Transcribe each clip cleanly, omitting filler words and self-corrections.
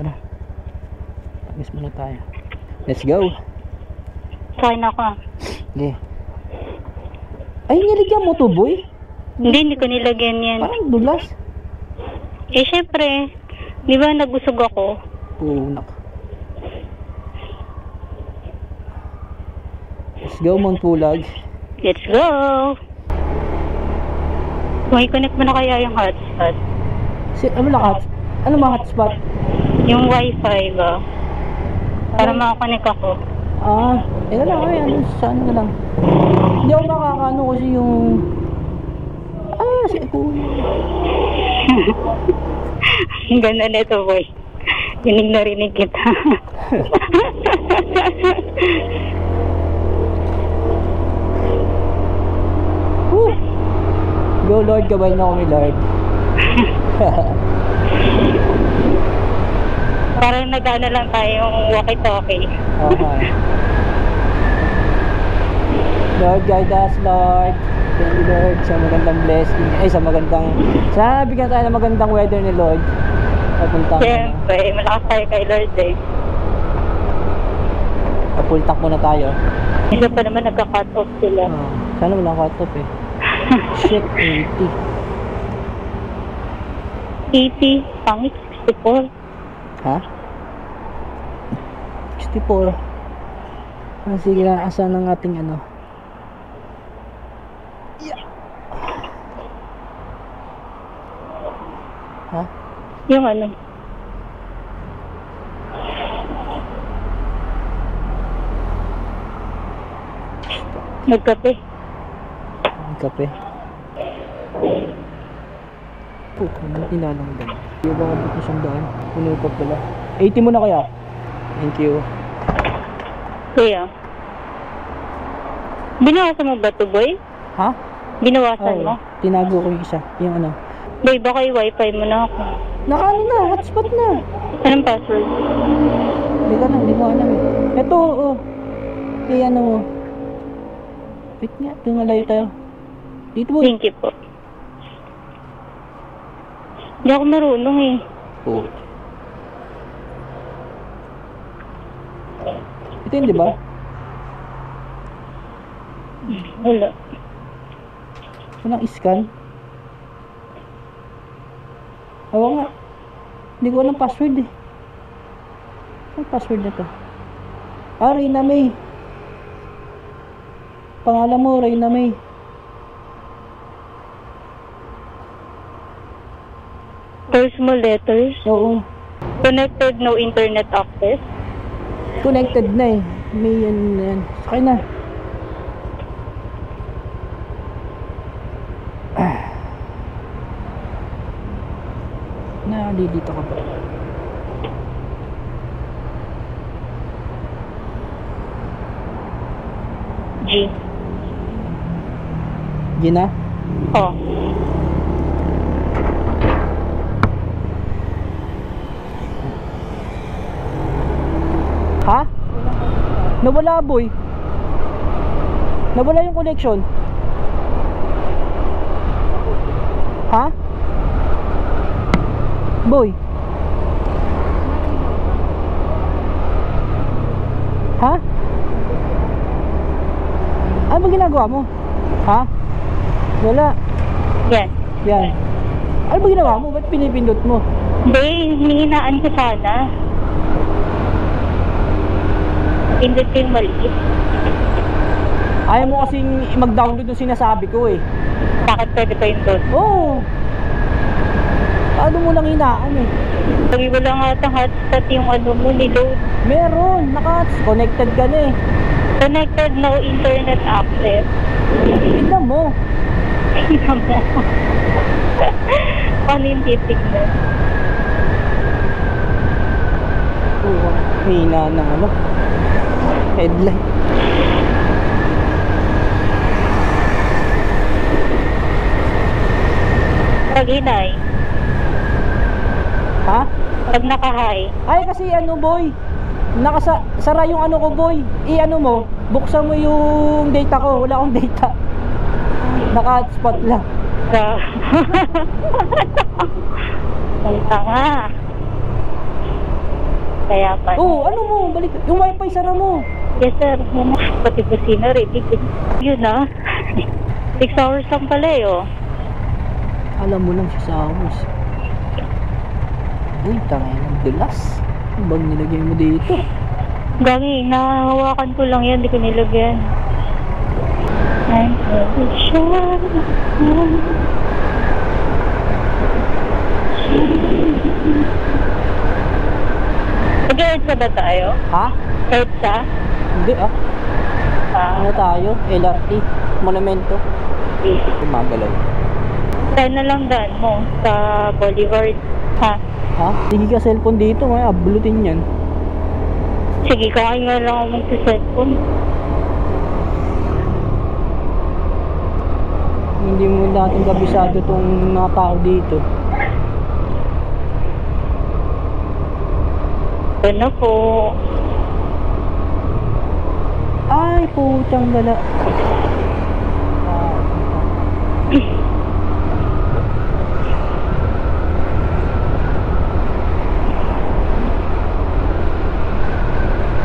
Tara. Pagis muna tayo. Let's go. Kain ako. Okay. Ay, niligyan mo to, boy? Hindi ko nilagyan yan. Parang dulas. Eh, syempre. Di ba nagusog ako? Punak. Let's go, Mount Pulag. Let's go! May connect mo na kaya yung hotspot? Ano lang hotspot? Ano mga hotspot? Yung wifi ba? Para makakonect ako. Ito lang, ano, sa ano na lang. Hindi ako makakano kasi yung... si Kuya. Ang ganda nito, boy. Rinig na rinig kita. Go Lord, gabay na kami Lord. Parang nag-ano lang tayong walkie-talkie. Okay. Lord, guide us Lord. Thank you Lord sa magandang blessing. Sa magandang... Sana bigyan tayo ng magandang weather ni Lord. Papunta Siyempre, malakas tayo kay Lord eh. Papultak muna tayo. Isa pa naman nagka-cut off sila. Sana walang cut off eh. Shit, 80. 80, pangit, 64. Ha? 64. Sige lang, asan ang ating ano? Yeah. Ha? Yung ano? Nagkape. Kape. Puto, hindi tinanong dyan. Yung baka buti siyang daan. Puno pa pala. 80 mo na kaya? Thank you. Kuya. Binawasan mo ba ito, boy? Ha? Binawasan mo? Tinago ko yung isa. Yung ano? Boy, baka yung wifi mo na ako. Nakaano na, hotspot na. Anong password? Hindi ka na, hindi mo alam eh. Ito, kaya ano mo. Wait nga, ito nalayo tayo. Dito boy. Thank you po. Hindi ako marunong eh. Oo. Ito yun, di ba? Wala. Walang scan. Awa nga. Hindi ko alam password eh. Ano password na to? Reyna May. Pangalan mo, Reyna May. First small letters. Oo. Connected, no internet access. Connected na eh. May yan. Sakay na. Dito ka pa. G. G na? Oh. Ha? Nawala boy. Nawala yung connection. Ha? Boy. Ha? Ano ba ginagawa mo? Ha? Wala. Yan. Yan. Ano ba ginawa mo? Ba't pinipindot mo? Hindi, hinihinaan ko sana. Pindutin maliit. Ayaw mo kasing mag-download yung sinasabi ko eh. Bakit pwede pa yun doon? Oo. Ano mo lang hinaan eh. Sabi mo lang ata hotspot yung ano mo niload. Meron. Connected ka na eh. Connected, no internet access. Tignan mo. Tignan mo. Paano yung titignan? Oo. Hina ng ano. Headlight. Pag hinay. Ha? Pag naka-high. Ay kasi ano boy, sara yung ano ko boy. I-ano mo, buksan mo yung data ko. Wala akong data. Naka-hotspot lang. Ang tanga. Kaya pa. Oh, ano mo? Balik. Yung wifi sara mo. Yes, sir. Yan. Pati busina rin. Yun na. 6 hours lang pala eh, oh. Alam mo lang siya sa hours. Uy, tangay ng dulas. Ano bang nilagay mo dito? Dami, nahahawakan ko lang yan. Di ko nilagyan. I'm so sure. Mag-EDSA ba tayo? Ha? EDSA? Hindi ah. Ah, Ano tayo? LRT. Monumento. Gumagalaw. tayo na lang daan mo sa Boulevard. Ha? Ha? Sige ka cellphone dito. May abulutin yan. Sige, kakain nga lang ako mag-cellphone. Hindi mo natin kabisado tong mga tao dito. Ano po? Ay, putang gala.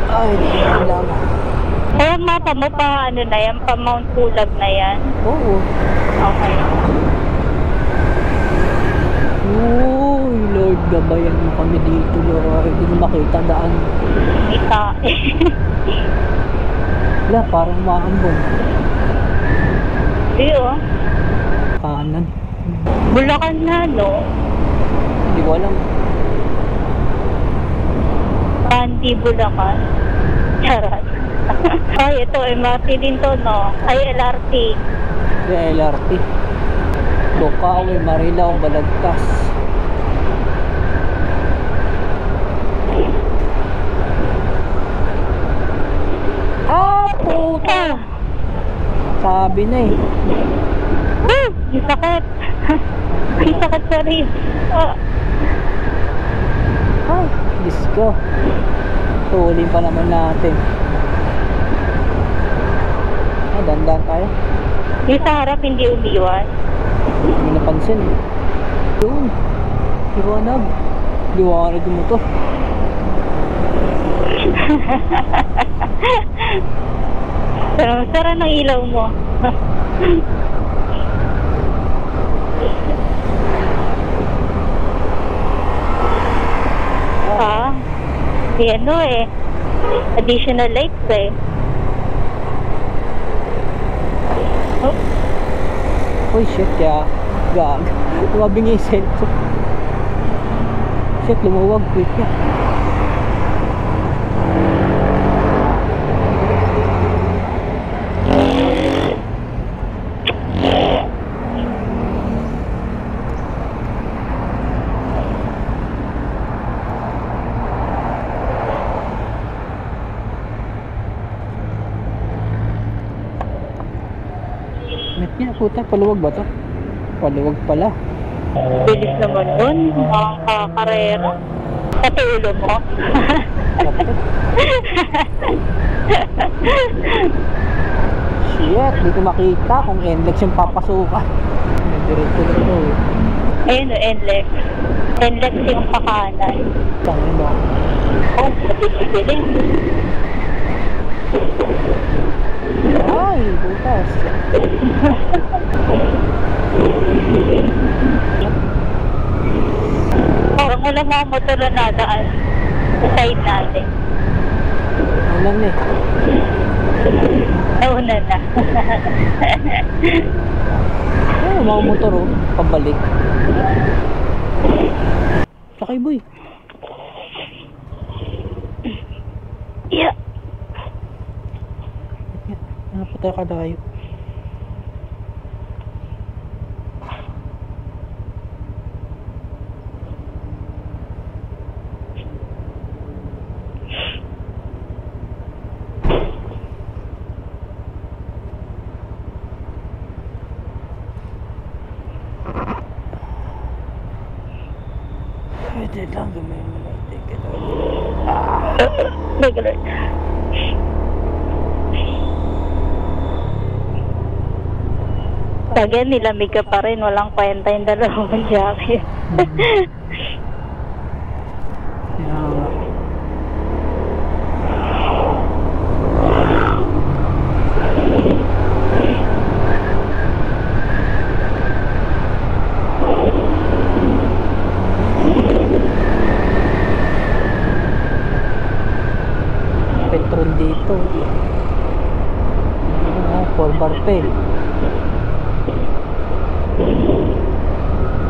Ay, di ko lang. Eh, mapa mo pa, ano na yan, pa Mount Pulag na yan. Oo. Okay. Uy, Lord, gabayan mo kami dito, Lord. Hindi ko makita daan. Ita. Wala, parang maambon. Hindi oh. Kanan. Bulacan na, no? Hindi ko alam. Anti Bulacan. Charot. Ay, ito, MRT din to, no? Ay, LRT. Yung LRT. Bukawi, Marilao, Balagtas. Ah, puta! Sabi na eh. Ang sakit. Ang sakit sa rin. Ah. Ay, Diyos ko. Tulin pa naman natin. Ah, dandan tayo. Yung sa harap, hindi umiwan. Hindi napansin eh. Doon. Liwanag. Liwanag yung motor. Sara ng ilaw mo. Ah, ano eh. Additional lights eh. Oh, Uy, shit ya. Gag. Lumabing yung cellphone. Shit, lumawag. Quick ya. Net niya, puta. Paluwag ba to? Paluwag pala. bilis naman nun. Ang kakarera. Pati ulo mo. Kapit. Shit, di ko makita kung NLEX yung papasukan. Diretso na to. Ayun o, endless. Endless yung pakanan. Tangin ba? Oh, bilis. Ay, butas. Parang wala mga motor na nadaan sa side natin. Ulan eh. Nauna na. Oh, mga motor oh. Pabalik. Sakay boy. Yeah. Napatay ka tayo. Pwede lang gawin mo na ticket. Regular. Again, nilamig ka pa rin. Walang kwenta yung dalawang jacket. Kaya nga. to. 4 bar pa eh.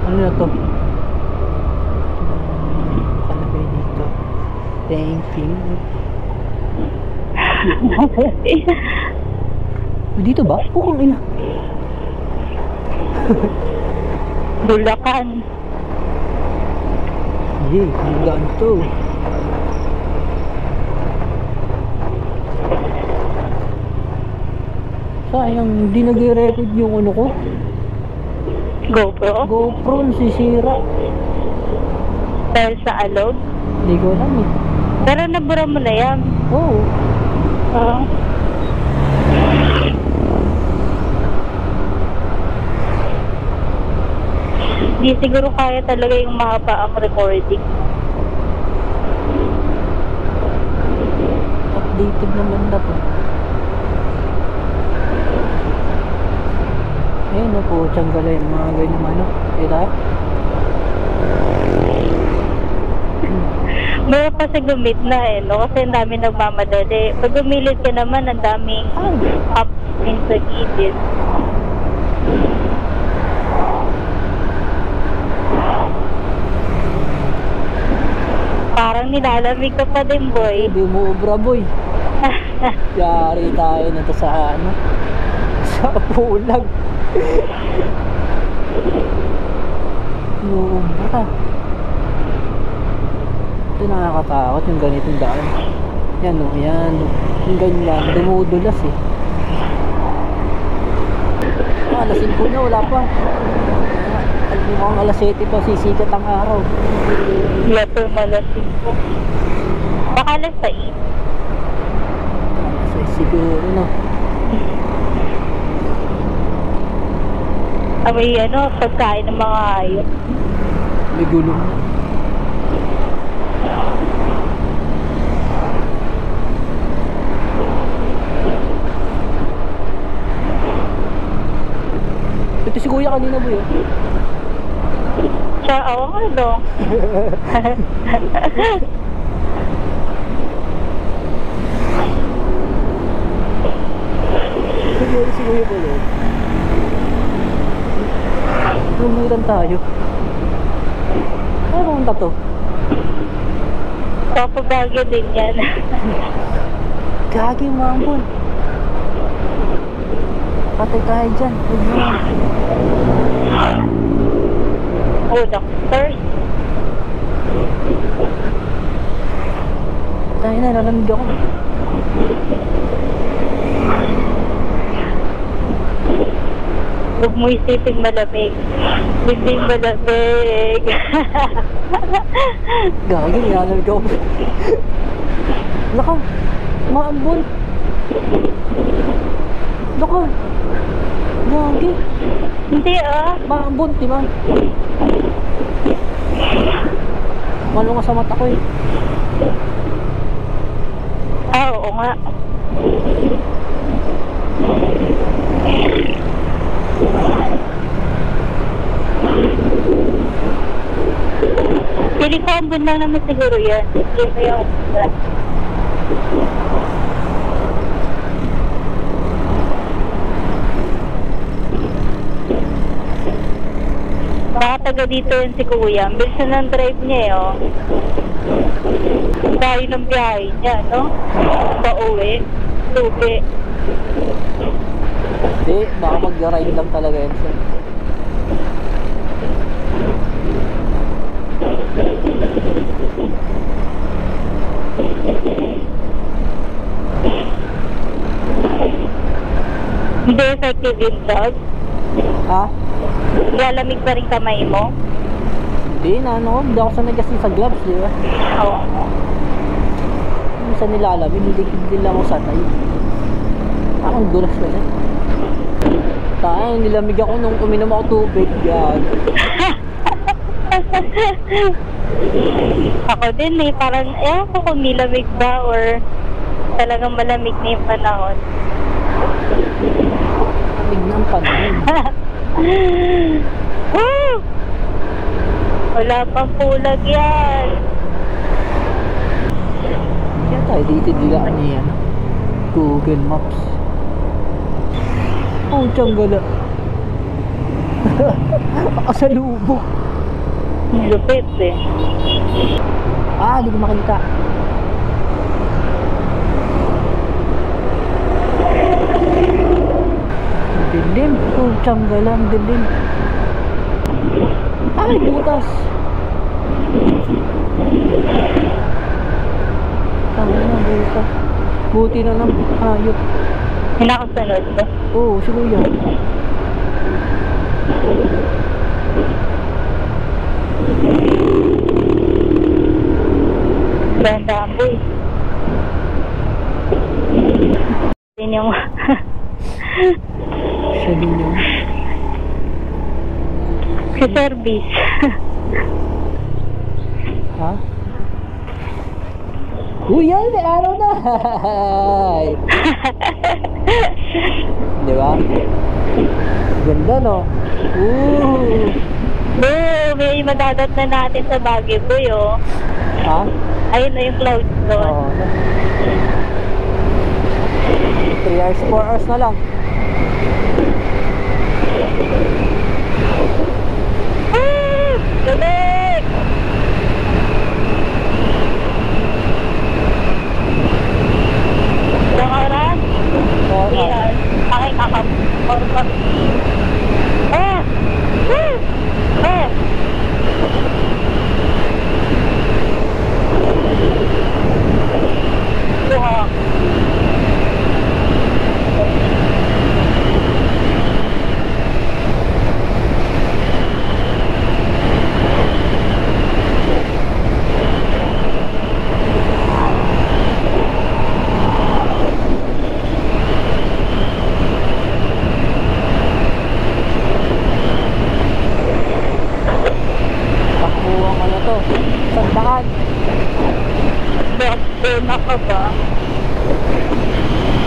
Ano na to? Kalagay dito. Thank you. Dito ba? Pukang ina. Bulacan. Hindi, hanggang to. Sayang, hindi nag-record yung ano ko. GoPro. GoPro, sisira. Dahil sa alog. Hindi ko alam eh. Pero nabura mo na yan. Oo. Oo. Di siguro kaya talaga yung mahaba ang recording. Updated naman na to. Ayun na po, tiyanggalay yung mga ganyan ano. Kita? Meron kasi gumit na eh, no? Kasi ang dami nagmamadali. Pag gumilid ka naman, ang daming up din sa gilid. Parang nilalamig ka pa din, boy. Hindi mo obra boy. Yari tayo na to sa ano. Sa pulag. Obra. Ito nakakatakot yung ganitong daan. Yan o, yan. Yung ganyan, dumudulas eh. Alas 5 na, wala pa. Mukhang alas 7 pa, sisikat ang araw. Letter malasin po. Baka alas 6. Alas 6 siguro na. May ano, pagkain ng mga hayop. May gulong na. Ito si kuya kanina boy. Siya, oo nga daw. Siguro si kuya boy. Lumutan tayo. Ano punta to? Papabagyo din yan. Gagi mambon. Patay tayo dyan. Huwag mo. Oh, doctors. Tayo na, lalamig ako. Huwag mo isipin malamig. Hindi malamig. Gagi, lalamig ako. Laka, maambon. Laka. Gagi. Hindi ah. Maambon, di ba? Malunga sa mata ko eh. Ah, oo nga. Pili ko ambon lang naman siguro yan. Hindi mo yung baka taga dito yun si kuya. Ang bilis na ng drive niya eh, oh. Tayo ng biyahe niya, no? Pauwi. Lugi. Hindi, baka mag-ride lang talaga yan siya. Hindi effective yung dog. Ha? Lalamig pa rin kamay mo. Hindi, ano ko, hindi ako sanay kasi sa gloves, di ba? Oo. Minsan nilalamig, hindi lang ako sanay. Akong dulas na yan. Tayo, nilamig ako nung uminom ako tubig. Yan. Ako din eh, parang, ako kung nilamig ba or talagang malamig na yung panahon. Lamig ng panahon. Woo! Wala pang pulag yan. Kaya tayo dito dilaan niya. Google Maps. Oh, tiyang Nakasalubok. Lupit eh. Ah, di ko makita. Dilim. Oh, tiyang dilim. Ay, butas. Tama na, butas. Buti na lang. Hayop. Hinakasunod ba? Oo, si Kuya. Ganda ang boy. Yun yung... Siya din yun. Sa service. Ha? Uy, yan! May araw na! Di ba? Ganda, no? Ooh! May madadat na natin sa Baguio boy, oh. Ha? Ayun na yung clouds doon. Oo. 3 hours, 4 hours na lang. Galing! Ilang oras? 4 hours. Iyan. Aking kakap. Buha. Takbuhan ano to? Sandakan. Bakit ka ba?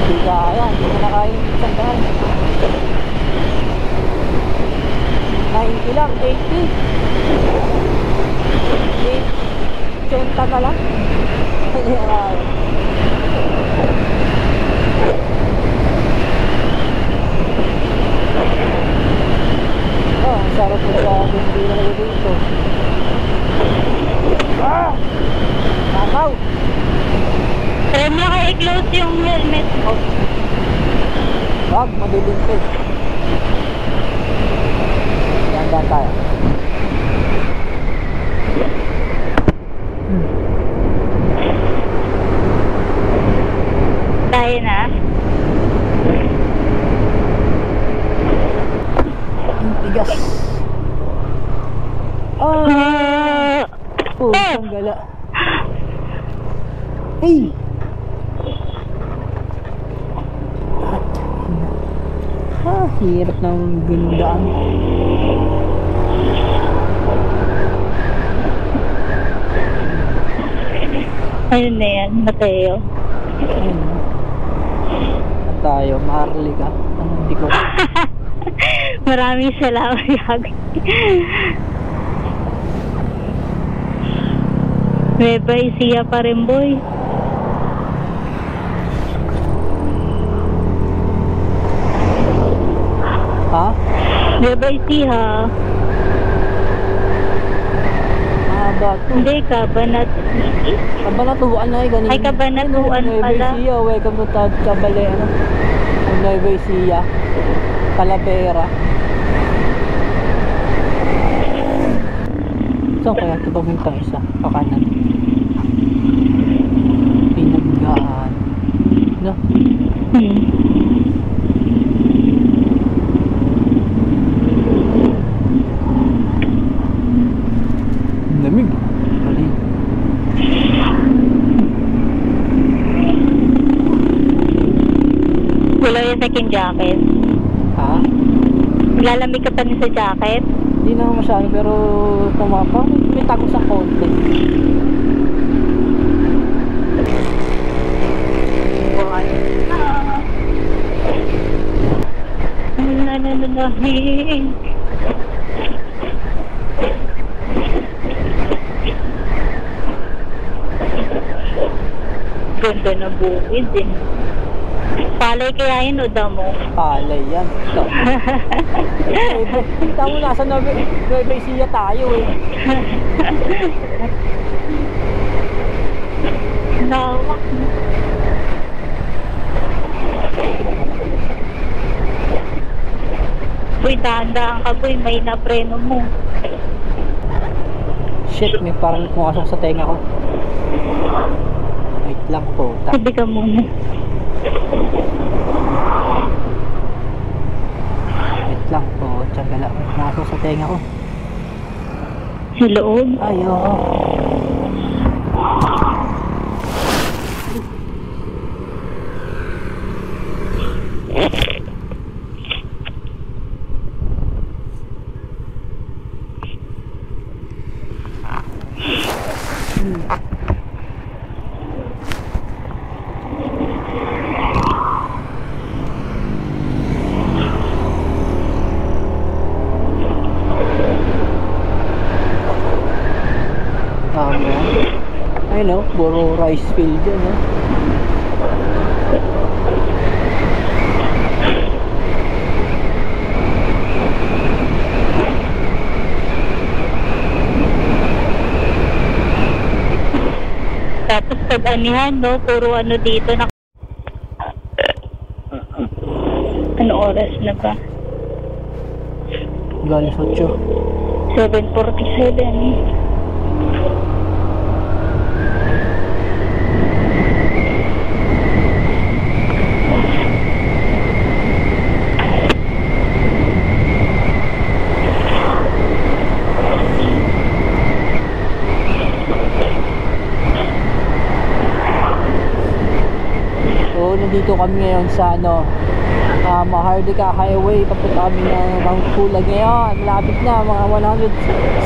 Hindi kaya. Hindi ko na kaya yung sandakan. 90 lang. 80. 80 na lang. Hindi na kaya. Oh, ang sarap po sa hindi na nalagay dito. Ah! Nakaw! Try mo na kayo i-close yung helmet mo. Wag, madilim ko. Yan tayo. Tayo na. Ang tigas. Ah! Oh, ang gala. Hey! Hirap ng gandaan. Ayun na yan, Mateo. Ayun. Tayo, Marley ka. Hindi ko. Maraming salamat, Yagi. Nueva Ecija pa rin, boy. Ha? Nueva Ecija. Mahaba to. Hindi, Cabanat City. Kabanatuan na eh, ganun. Ay, Cabanatuan Nueva pala. Ecija, welcome to Tad Cabale, ano? Nueva Ecija. Calavera. Saan kaya ito pagmintang isa? Pakanan. Pinaggaan. No? Lamig. Mali. Wala yung second jacket. Ha? Lalamig ka pa din sa jacket. Hindi naman masyado pero tumapa. May tagos sa konti. Nananahing. Ganda na bukid eh. Palay kaya yun o damo? Palay yan. Kita mo nasa Nueva Ecija tayo eh. Lawak. Uy, dahan-dahan ka boy, may napreno mo. Shit, may parang pumasok sa tenga ko. Wait lang po. Sabi ka muna. Wait lang po. Tsaga lang. Pumasok sa tenga ko. Sa loob? Ay, oo. Ayun o, puro rice field dyan o. Tapos pag anihan, no? Puro ano dito na... Ano oras na ba? Galas 8. 7:47. So, nandito kami ngayon sa ano, Mahardika Highway. Papunta kami ng Mount Pulag ngayon. Malapit na, mga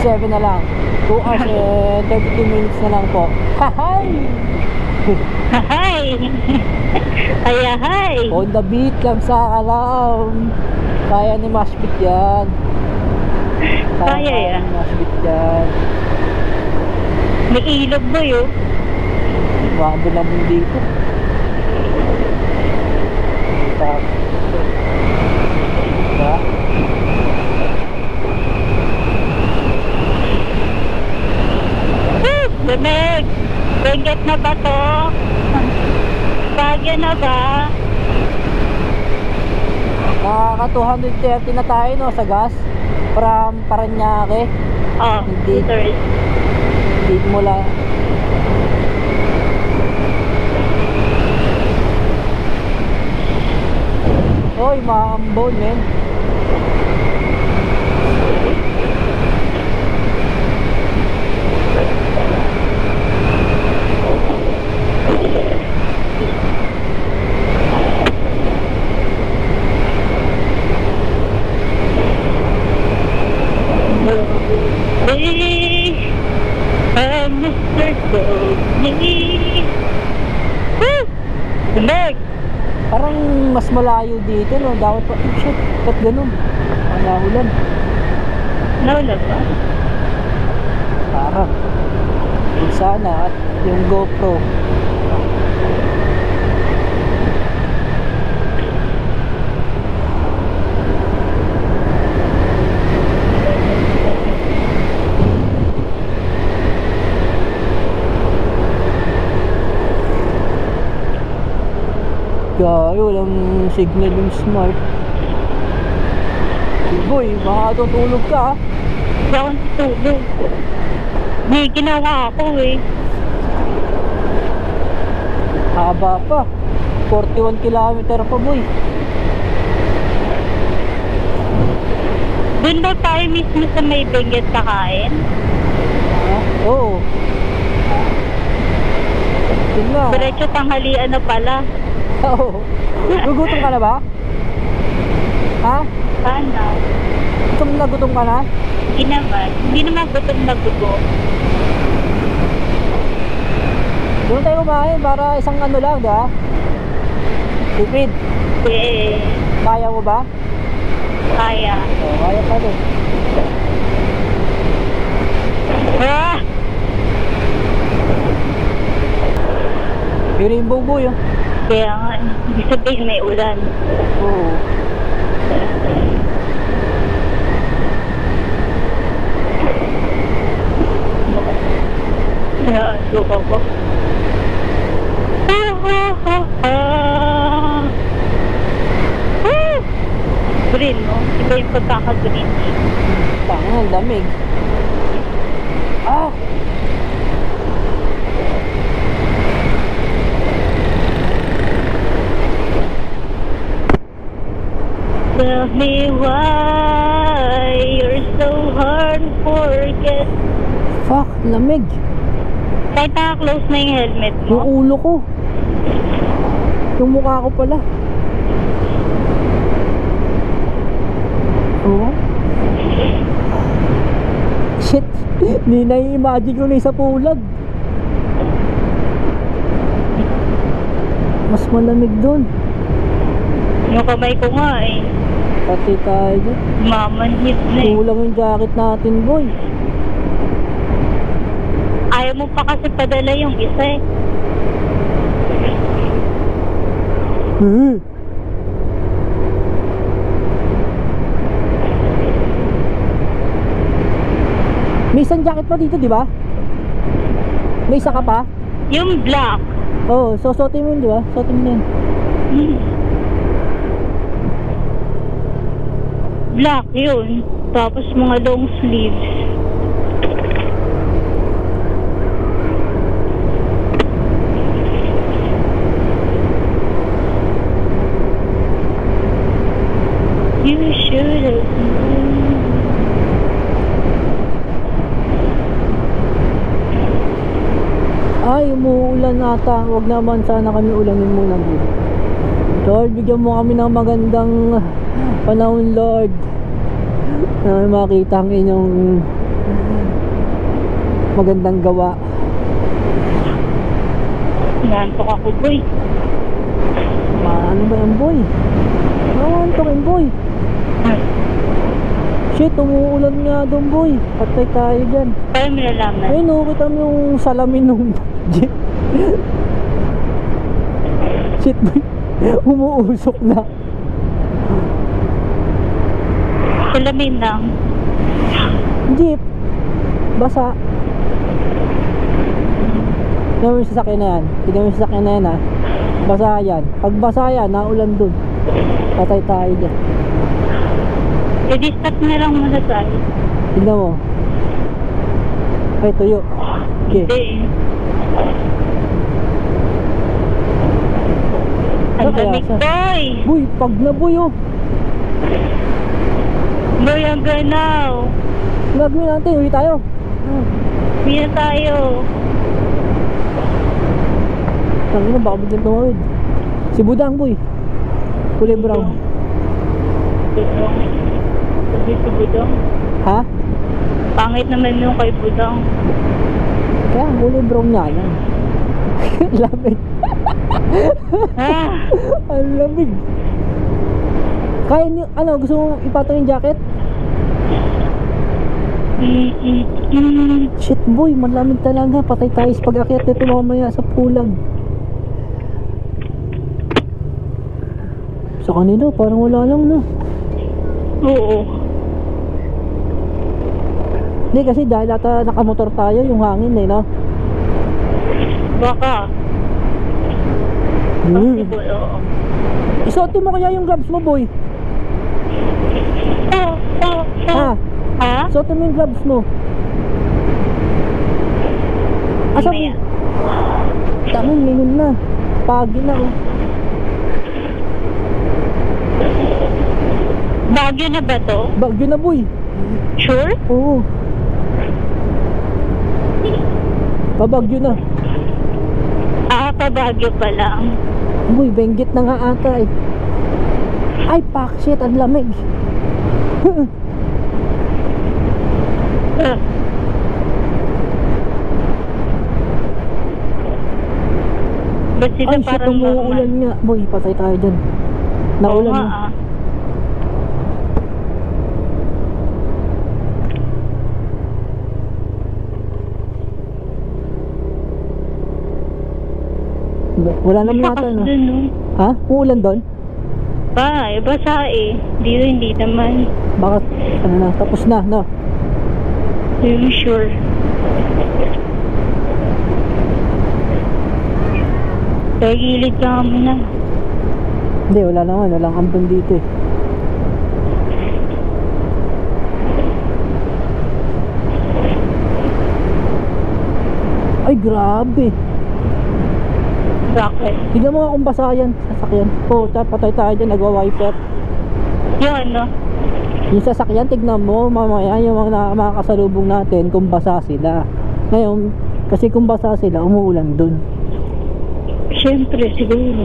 107 na lang. 2 hours and 32 minutes na lang po. Hahay! Hi! Ay, hi! On the beat lang sa kalam. Kaya ni Mashbit yan. Kaya yan. ni Mashbit yan. May ilog ba yun? Baka naman dito. Diba? Lamig! Benguet na ba to? Bagyo na ba? Nakaka 230 na tayo no sa gas from Paranaque. Oh, Hindi. liters. Hindi mula. Oy, maambon men. Hey, I'm Mr. Goldie. Woo! Lamig! Parang mas malayo dito no. Dapat pa, oh shit, ba't ganun? Ang nahulan. Naulag ba? Parang kung sana at yung GoPro. Gaya, walang signal yung smart. Boy, makatutulog ka. Hindi ako natutulog. May ginawa ako eh. Haba pa. 41 kilometer pa boy. Doon ba tayo mismo sa may Benguet kakain? Oo. Yun na. Diretso tanghalian na pala. Oo. Gugutom ka na ba? Ha? Sana. Gutom ka na? Hindi naman. Hindi naman gutom na gutom. Doon tayo kumain para isang ano lang, di ba? Tipid. Eh, Kaya mo ba? kaya. Oo, kaya pa din. Ah! May rainbow boy, oh. Kaya nga, ibig sabihin may ulan. Oo. Kaya, suka ko. Green, no? Iba yung pagkaka-green. Tanga, ang lamig. Ah! Tell me why you're so hard to forget. Fuck, lamig. Kahit naka-close na yung helmet mo. Yung ulo ko. Yung mukha ko pala. Oo. Shit. Hindi na-imagine ko na sa pulag. Mas malamig dun. Yung kamay ko nga eh. Pati tayo dyan. Mamanhit na eh. Kulang yung jacket natin, boy. Ayaw mo pa kasi padala yung isa eh. May isang jacket pa dito, di ba? May isa ka pa? Yung black. Oo, so suotin mo yun, di ba? Suotin mo yun. Black yun. Tapos mga long sleeves. You should have known. Ay, umuulan ata. Huwag naman sana kami ulanin muna dito. Lord, bigyan mo kami ng magandang panahon, Lord. Na makita ang inyong magandang gawa. Nantok ako, boy. Ano ba yan, boy? Nawantokin, boy. Shit, umuulan nga doon, boy. Patay tayo dyan. Paano mo nalaman? Ayun, no, kita mo yung salamin nung jeep. Shit, boy. Umuusok na. Salamin lang. Jeep. Basa. Tignan mo yung sasakyan na yan. Tignan mo yung sasakyan na yan, ha. Basa yan. Pag basa yan, naulan dun. Patay tayo dyan. E di stop na lang muna tayo. Tignan mo. Ay, tuyo. Okay. Hindi. Ang Saan kaya lamig, siya? boy. Boy, pag na, boy, oh. Boy, ang ganaw. Gagawin natin, uwi tayo. Hindi na tayo. Tangina, baka biglang tumawid. Si Budang, boy. Kulay brown. Budang. Sabi si Budang. Ha? Pangit naman yung kay Budang. Kaya kulay brown nga yan. Lamig. Ah! Ang lamig. Kaya niyo, ano, gusto mong ipatong yung jacket? Shit, boy, malamig talaga. Patay tayo sa pag-akyat nito mamaya sa pulag. Sa kanila, parang wala lang, no? Oo. Hindi, kasi dahil ata nakamotor tayo, yung hangin eh, no? Baka. Possible, oo. Isuotin mo kaya yung gloves mo, boy. Ha? Ha? Suotin mo yung gloves mo. Asa mo? Mamaya. Tanong, ngayon na. Pagi na, oh. Bagyo na ba to? Bagyo na, boy. Sure? Oo. Pabagyo na. Ah, pabagyo pa lang. Boy, benggit na nga ata eh. Ay, fuck, shit, ang lamig. Ba't sila Ay, shit, parang umuulan nga. Boy, patay tayo dyan. Naulan Oo na. nga, ah. Wala naman yata, no? Dun, no? Ha? Uulan doon? Basa eh. Dito hindi naman. Baka, ano na, tapos na, no? Hindi sure. Sa gilid ka muna. Hindi, wala naman. Walang ambon dito eh. Ay, grabe. Bakit? Tignan mo nga kung basa yan, sasakyan. Oo, patay tayo dyan, nagwa-wiper. Yun, no? Yung sasakyan, tignan mo, mamaya yung mga makakasalubong natin kung basa sila. Ngayon, kasi kung basa sila, umuulan dun. Siyempre, siguro.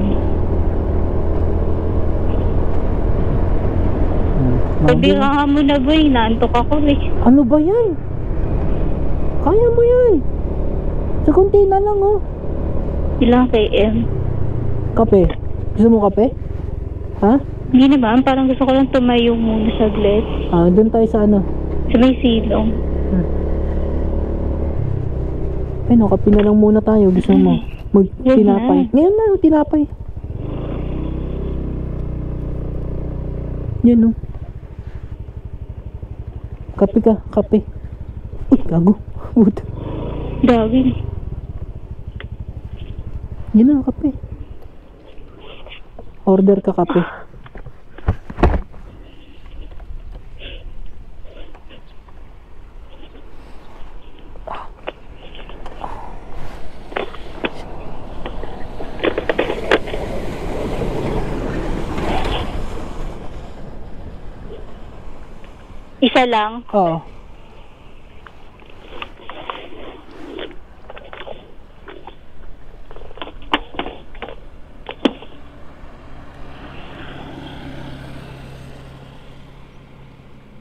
Sabi ka nga muna, boy. Naantok ako, eh. Ano ba yan? Kaya mo yan. Sa kunti na lang, oh. Ilang km? Kape. Gusto mo kape? Ha? Hindi naman. Parang gusto ko lang tumayo muna saglit. Doon tayo sa ano? Sa may silong. Ay, no, kape na lang muna tayo. Gusto mo? Tinapay. Ngayon na, tinapay. Yan, no. Kape ka, kape. Uy, gago. Buta. Dawin. Yan na, kape. Order ka kape. Isa lang. Oo.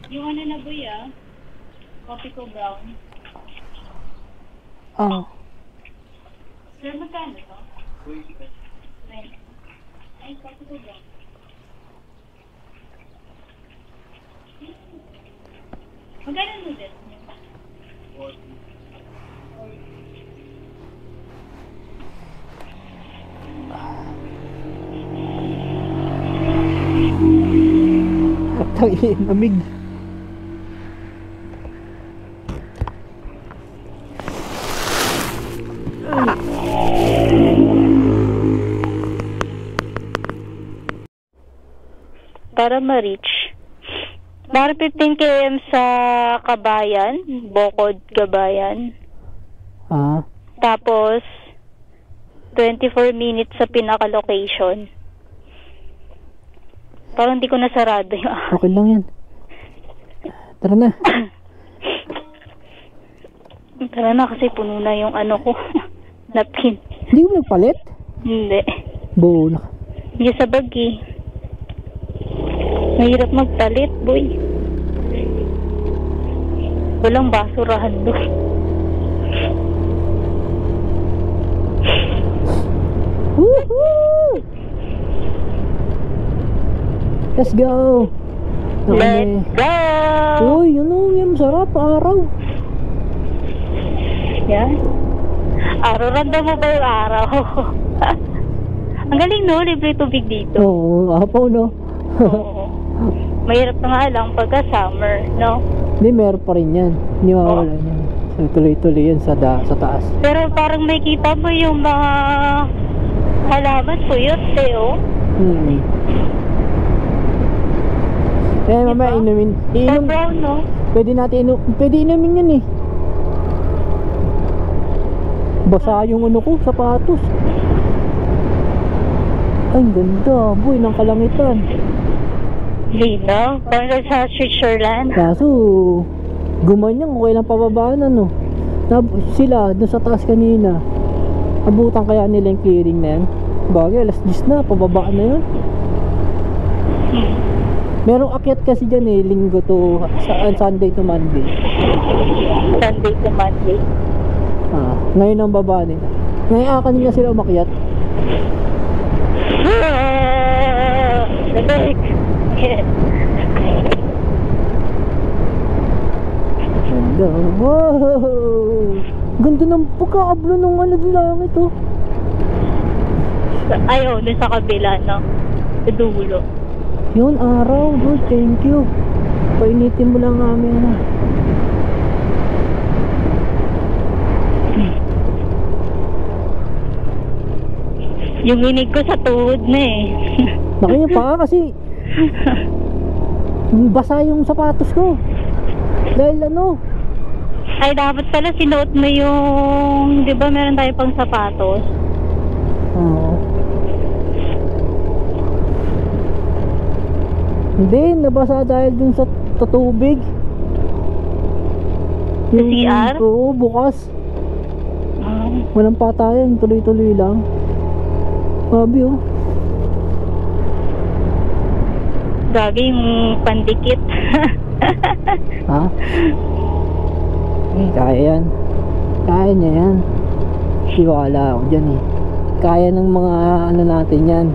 Yung ano na boy coffee ko brown. Oo. Sir, magkano to? 20. Ay, coffee ko brown. Magkano noodles niyo? 40. Tangin, amig. Para ma-reach. Para 15 km sa Kabayan, Bocod, Kabayan. Tapos 24 minutes sa pinaka-location. Parang hindi ko nasarado yung Okay lang yan. Tara na. Tara na kasi puno na yung ano ko. Napkin. Hindi mo nagpalit? Hindi. Bola. Hindi sa bag eh. Mahirap magpalit, boy. Walang basurahan doon. Woohoo! Let's go! Let's go! Uy, yun o, yan masarap, araw. Yan. Araw-randa mo ba yung araw? Ang galing no, libre tubig dito. Oo, apaw no. Oo. Mahirap na nga lang pagka summer, no? Hindi, meron pa rin yan. Hindi mawawala yan. So, tuloy-tuloy yan sa taas. Pero parang may kita mo yung mga halaman po yun, Teo. Eh, mamaya inumin. Inom. Brown, no? Pwede inumin yan eh. Basa yung ano ko, sapatos. Ay, ganda. Boy, ng kalangitan. Lino? Parang sa Switzerland. Kaso, gumanyan, okay lang pababaan ano. Sila, doon sa taas kanina. Abutan kaya nila yung clearing na yan. Bagay, alas 10 na, pababaan na yun. Merong akyat kasi dyan eh, linggo to, Sunday to Monday. Sunday to Monday. Ngayon ang baba nila. Ngayon kanina sila umakyat. Ganda. Wow! Ganda ng pagkaablo ng ano din lang ito. Ayaw, dun sa kabila, no? Sa dulo. Yun, araw. Good, thank you. Painitin mo lang namin, ano. Yung inig ko sa tuhod na eh. Nakiya pa kasi basa yung sapatos ko. Dahil ano, Ay, dapat pala sinuot mo yung... Di ba meron tayo pang sapatos? oo. Hindi, nabasa dahil dun sa tubig. Sa CR? Oo, bukas. Ah. Walang patayan, tuloy-tuloy lang. Sabi oh. Gagi yung pandikit. Ha? Kaya yan. Kaya niya yan. Tiwala ako dyan eh. Kaya ng mga ano natin yan.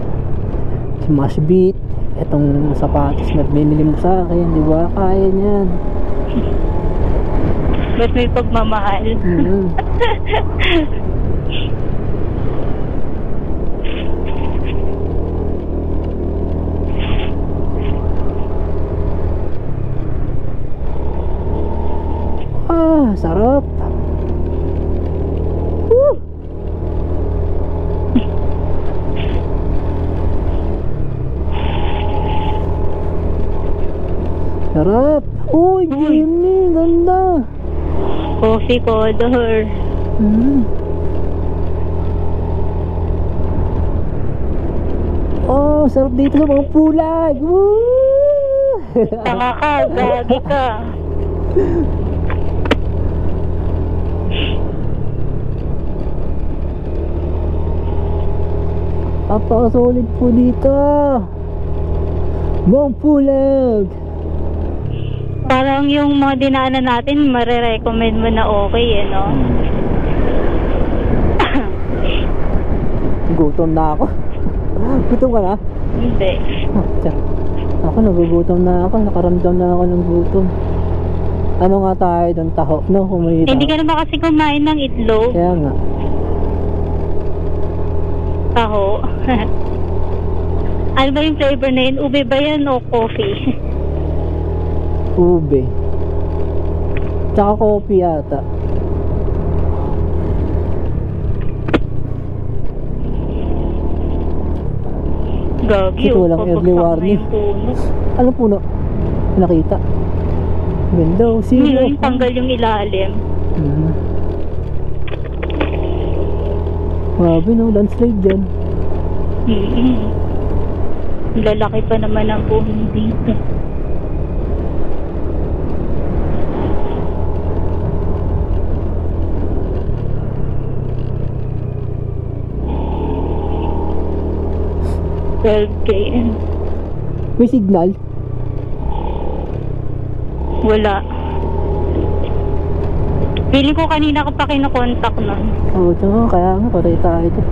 Smash beat. Etong sapatos na binili mo sa akin, di ba? Kaya niyan. Ba't may pagmamahal? Sarap. Woo! Sarap. Uy, Jimmy, ganda. Coffee color. Oh, sarap dito sa mga pulag. Woo! Tanga ka, gagi ka. Napaka-solid po dito. Mga pulag. Parang yung mga dinaanan natin, marirecommend mo na okay eh, no? Gutom na ako. Gutom ka na? Hindi. Ako nagugutom na ako. Nakaramdam na ako ng gutom. Ano nga tayo doon? Taho? No, kumahita. Hindi ka naman kasi kumain ng itlog. Kaya nga. Taho. Ano ba yung flavor na yun? Ube ba yan o coffee? Ube. Tsaka coffee yata. Gagi, Ito walang early warning. Ano puno? Nakita? Ganda, zero. Yung tanggal yung ilalim. Grabe no, landslide dyan. Lalaki pa naman ang puno dito. km. May signal? Wala. Feeling ko kanina ko pa kinokontak nun. Oo, kaya nga, patay tayo ito.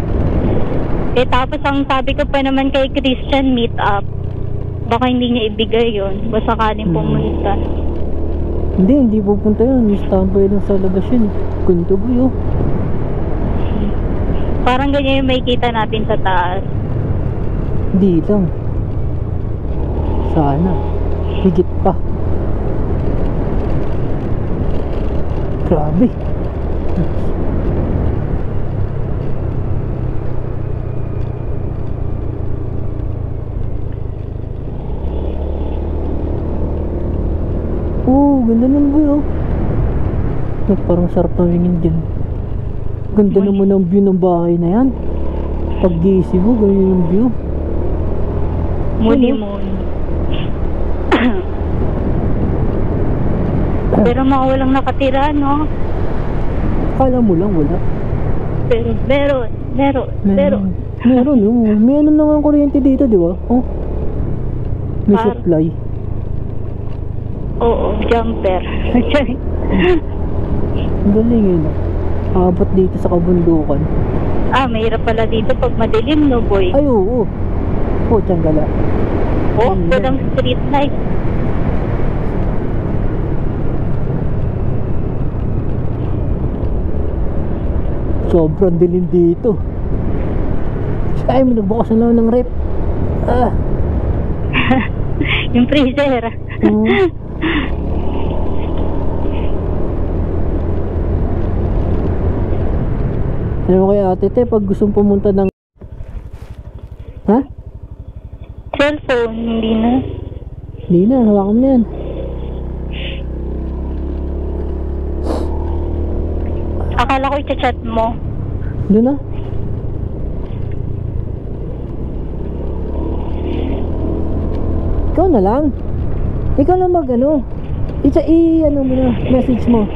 Eh tapos ang sabi ko pa naman kay Christian, meet up. Baka hindi niya ibigay yun. Basta sakaling pumunta. Hindi pupunta yun. Standby lang sa labas yun. Ganito ba yun? Parang ganyan yung may kita natin sa taas. Hindi lang. Sana. Higit pa. Grabe. Oh, ganda ng view. Parang sarap tumingin din. Ganda naman ang view ng bahay na yan. Pag gising mo, ganyan yung view. Muni-muni. Pero mga walang nakatira, no? Akala mo lang wala. Pero meron. Meron, oh. May ano naman kuryente dito, di ba? Oh. May supply. Oo, jumper. Ang galing yun. Abot dito sa kabundukan. Mahirap pala dito pag madilim, no, boy? Ay, oo. Putyang gala. Walang street light. Sobrang dilim dito. Ay, may nagbukas na lang ng rep. Ah. Yung freezer. Oo. Ano mo kaya ate, te, pag gustong pumunta ng... Ha? Cellphone, hindi na. Hindi na, hawakan mo yan. Akala ko i-chat mo. Doon na. Ikaw na lang. Ikaw lang mag-ano. Ano mo na, message mo.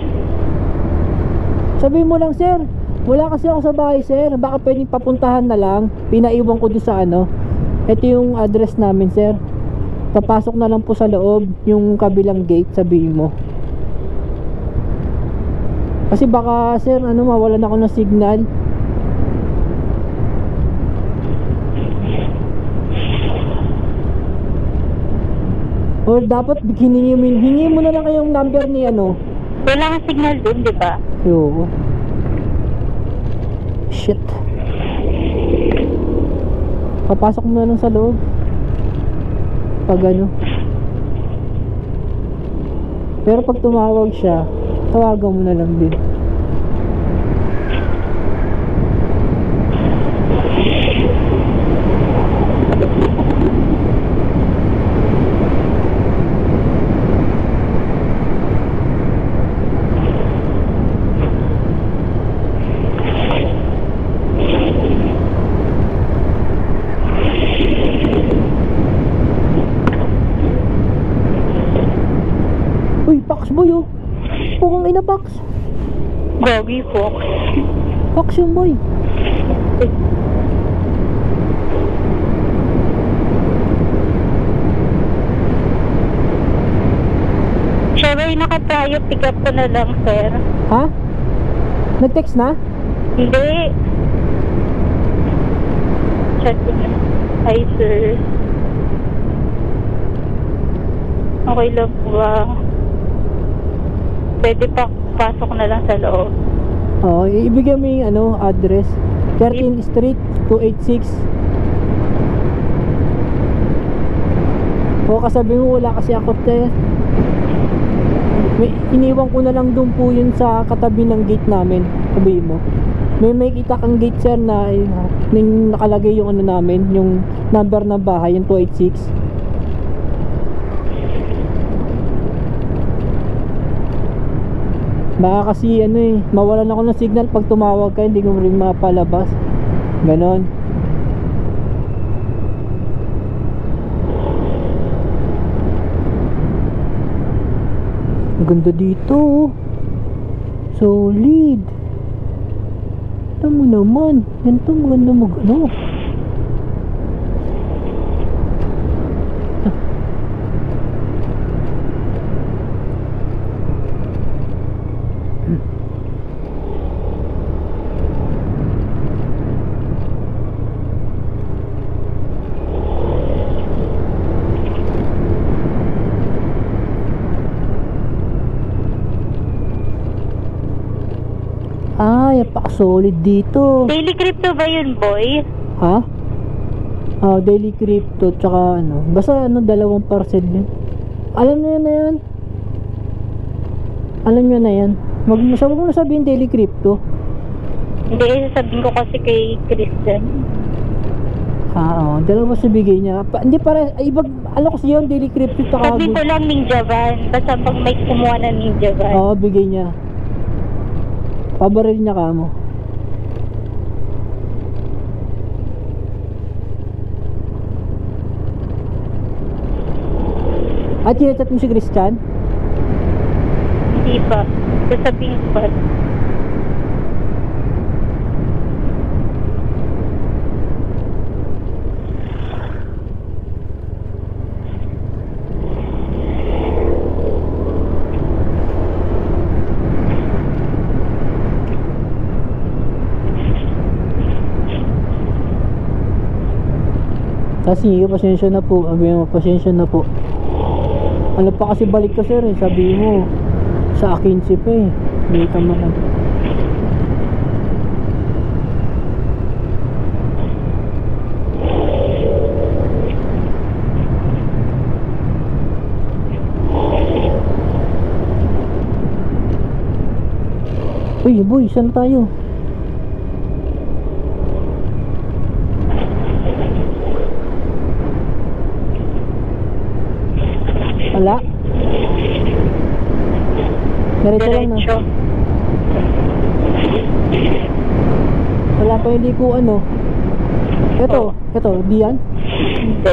Sabihin mo lang, sir, wala kasi ako sa bahay, sir. Baka pwedeng papuntahan na lang. Pinaiwan ko doon sa ano. Ito yung address namin, sir. Papasok na lang po sa loob, yung kabilang gate, sabihin mo. Kasi baka, sir, mawalan ako ng signal. Or dapat hingi mo na lang kayong number ni Wala kang signal dun, di ba? Oo. Shit. Papasok mo na lang sa loob. Pag Pero pag tumawag siya, tawagan mo na lang din. Uy, Pax boy oh. Pukang ina Pax. Gogi Fox. Pax yung boy. Siya ba yung naka-tayo, pick up ko na lang, sir? Ha? Nag-text na? Hindi. Chat ko na. Hi, sir. Okay lang po ba? Pwede pa pasok na lang sa loob. Oo, ibigay mo yung address. 13 Street 286. O kasabi mo wala kasi ako iniwan ko na lang doon po yun sa katabi ng gate namin. Sabihin mo may kita kang gate, sir, na nakalagay yung namin, yung number ng bahay, yung 286. Baka kasi mawalan ako ng signal pag tumawag ka, hindi ko rin mapalabas. Ganon. Ang ganda dito. Solid. Ito mo naman. Ganito maganda Ay, solid dito. Daily crypto ba yun, boy? Ha? Daily crypto tsaka basta dalawang parcel yun. Alam nyo na yan. Alam nyo na yan. Wag mo na sabihin daily crypto. Hindi, sasabihin ko kasi kay Christian. Dalawa sa bigay niya. Hindi para ibag kasi yun, daily crypto tsaka Sabi ko lang Ninja Van. Basta pag may kumuha ng Ninja Van. bigay niya. Pabaril niya ka mo. At chinachat mo si Christian? Hindi pa. Sasabihin ko pa. Sige, pasensya na po. Sabi mo, pasensya na po. Ano pa kasi balik ka, sir, sabi mo sa akin si pa hindi ka maka. Uy, boy, saan tayo? Wala. Diretso lang na. Diretso. Wala pa yung likuan, no? Ito, di yan? Hindi.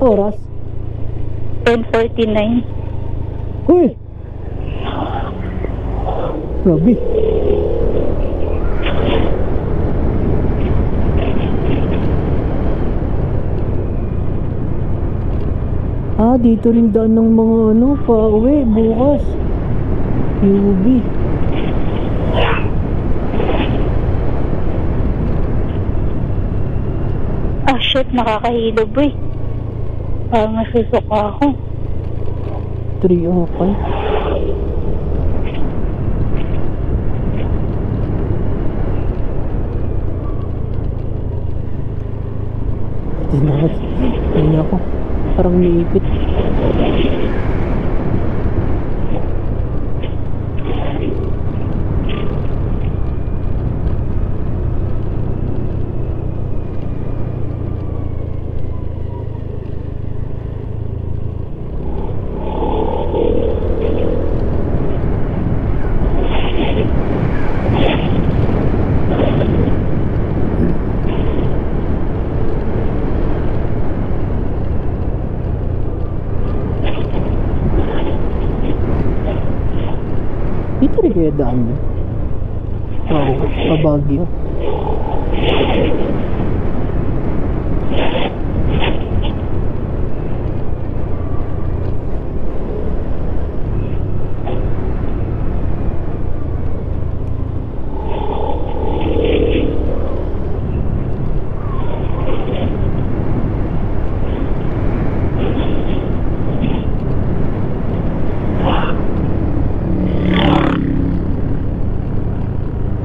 Oras? 10:49. Uy! Grabe. Dito rin daan ng mga pa-uwi bukas. UB. Shit, nakakahilo, boy. Parang nasusuka ako. 3:05. Hindi ako. Parang niipit. Dito rin kaya daan mo? Wow, Pabagyo.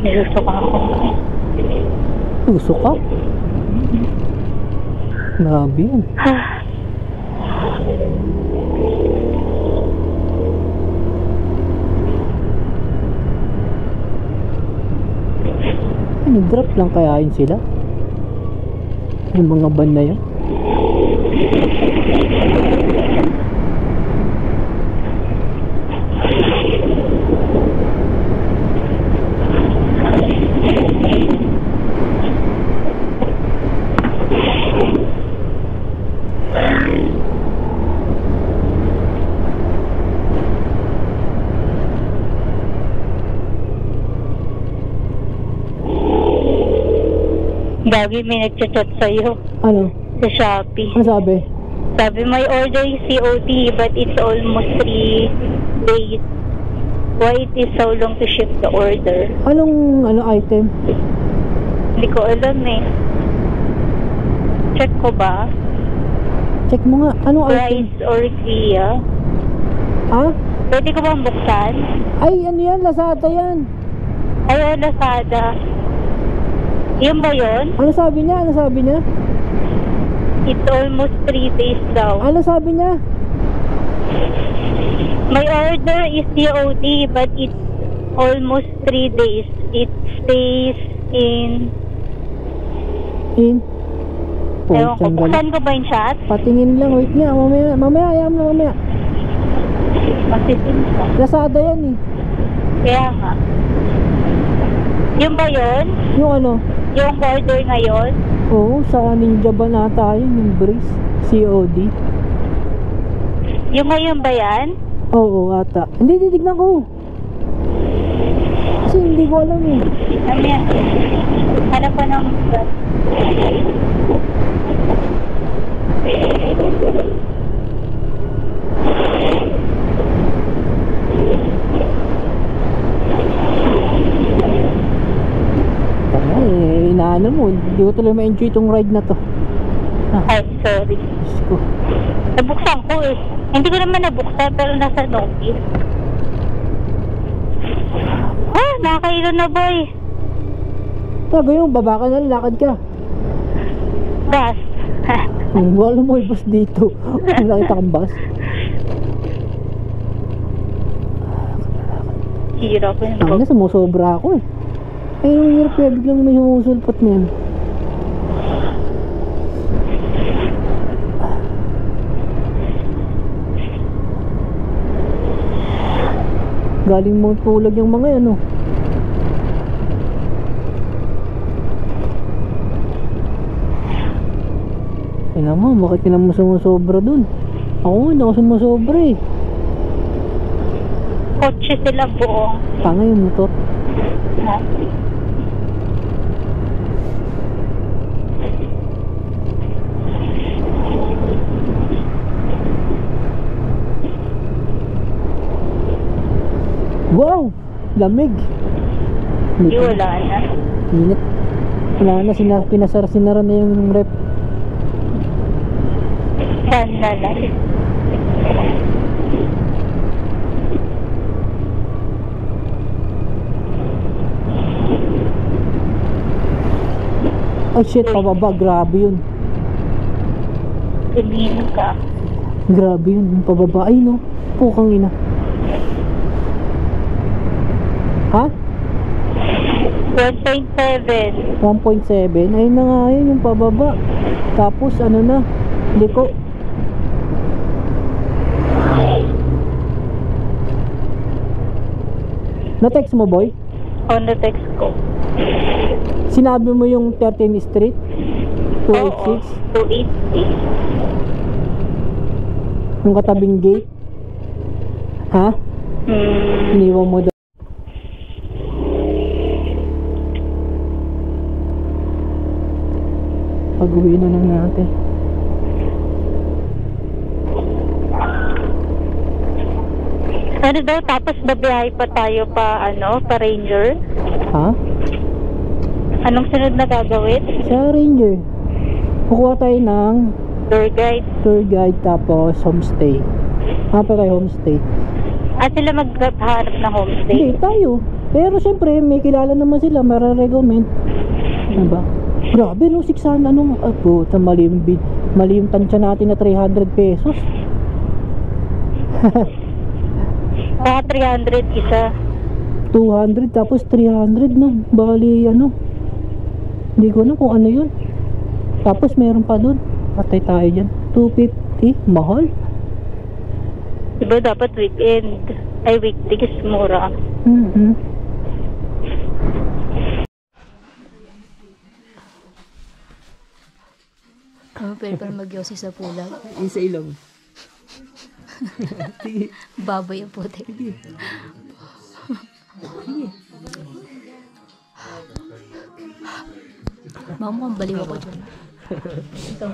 Nasusuka ako. Tusok ka? Grabe yan. Nag-drop lang kaya yun sila? Yung mga van na yan? Gagi, may nagchat-chat sa'yo Ano? sa Shopee. Ano sabi? Sabi, my order is COD but it's almost 3 days. Why it is so long to ship the order? Anong item? Hindi ko alam eh. Check ko ba? Check mo nga. Anong item? Price or Kia? Ha? Pwede ko bang buksan? Ay, ano yan? Lazada yan. Ay, Lazada. Yun ba yun? Ano sabi niya? Ano sabi niya? It's almost 3 days daw. Ano sabi niya? My order is COD but it's almost 3 days. It stays in... Ewan ko, buksan ko ba yung chat? Patingin lang, wait nga. Mamaya, ayaw mo na mamaya. Masisin ko. Lazada yan eh. Kaya nga. Yun ba yun? Yung ano? Yung order ngayon? Oo, sa Ninja ba na tayo? Yung brace? COD? Yung ngayon ba yan? Oo, ata. Hindi, titignan ko. Kasi hindi ko alam eh. Ano yan? Hanap ko ng... Inaano mo, hindi ko tuloy ma-enjoy itong ride na to. Ay, sorry. Diyos ko. Nabuksan ko eh. Hindi ko naman nabuksan pero nasa notice. Nakakailo na, boy. Sabi mo, baba ka na, lakad ka. Gas. Wala mo yung bus dito. Kung nakita kang bus. Hirap yun. Ang na, sumusobra ako eh. Ay, yung hirap kaya biglang may humusulpot na yan. Galing mo tulag yung mga yan, oh. Tingnan mo, bakit ka naman sumusobra dun? Ako nga, hindi ako sumusobra eh. Kotse sila buong. Tanga yung motor. Ha? Wow! Lamig! Di wala na. Init. Wala na, sinara na yung rep. Fan na lang. Oh shit, pababa. Grabe yun. Tumingin ka. Grabe yun. Yung pababa. Ay no. Pukang ina. Ha? 1.7. 1.7. Ayun na nga yun yung pababa. Tapos ano na. Liko. Na-text mo boy? On the text ko. Sinabi mo yung 13th Street? 286? 280. Yung katabing gate? Ha? Iniwan mo daw. Pag-uwi na lang natin. Ano daw, tapos babiyahe pa tayo pa, pa Ranger? Ha? Anong sunod na gagawin? Sa Ranger. Kukuha tayo ng Tour guide. Tapos homestay. Pa kayo homestay. At sila maghahanap ng homestay? Hindi, tayo. Pero syempre, may kilala naman sila. Mara-recommend. Diba? Grabe no, 600. Anong, puta, mali yung tansya natin na 300 pesos. Mga 300 isa. 200 tapos 300 no. Bali hindi ko na kung ano yun. Tapos meron pa dun. Patay tayo dyan. 250. Mahal. Diba dapat weekend? Ay, weekdays mura. Pwede pa mag-yosi sa pulag. Isa ilong. Baboy ang puti. Mama, mukhang baliw ako dyan. Ito.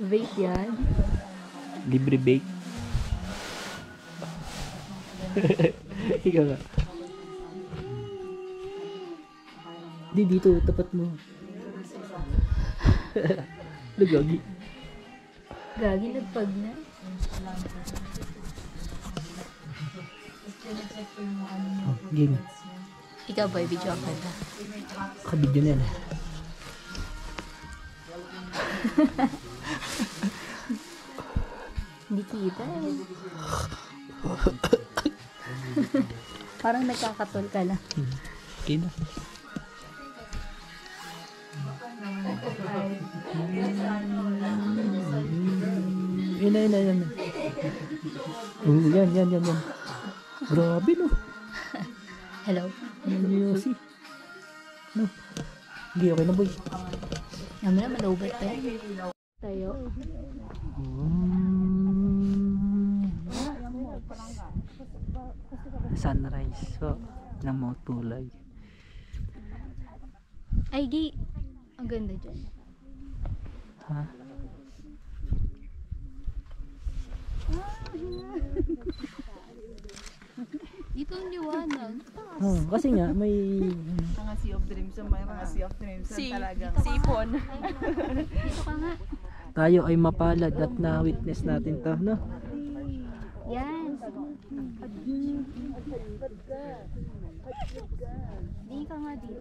Vape yan. Libre bake. Ikaw nga. Di dito, tapat mo. Lugagi. Gagi, nagpag na. Game. Ikaw ba, video ka na? Kabidyo na yan. Hindi kita eh. Parang nagkakatol ka na. Okay na. Yan. Yan. Grabe no. Hello? Yosi. No. Hindi, okay na boy. Naman na, malobot pa yan. Tayo. Sunrise po ng Mount Tulay. Ay, Gi. Ang ganda dyan. Ha? Dito ang liwanag. Oh, kasi nga may Mga Sea of Dreams, may mga Sea of Dreams talaga. Sipon. Dito ka nga. tayo ay mapalad at na-witness natin to, no? Yan. Hindi ka nga dito.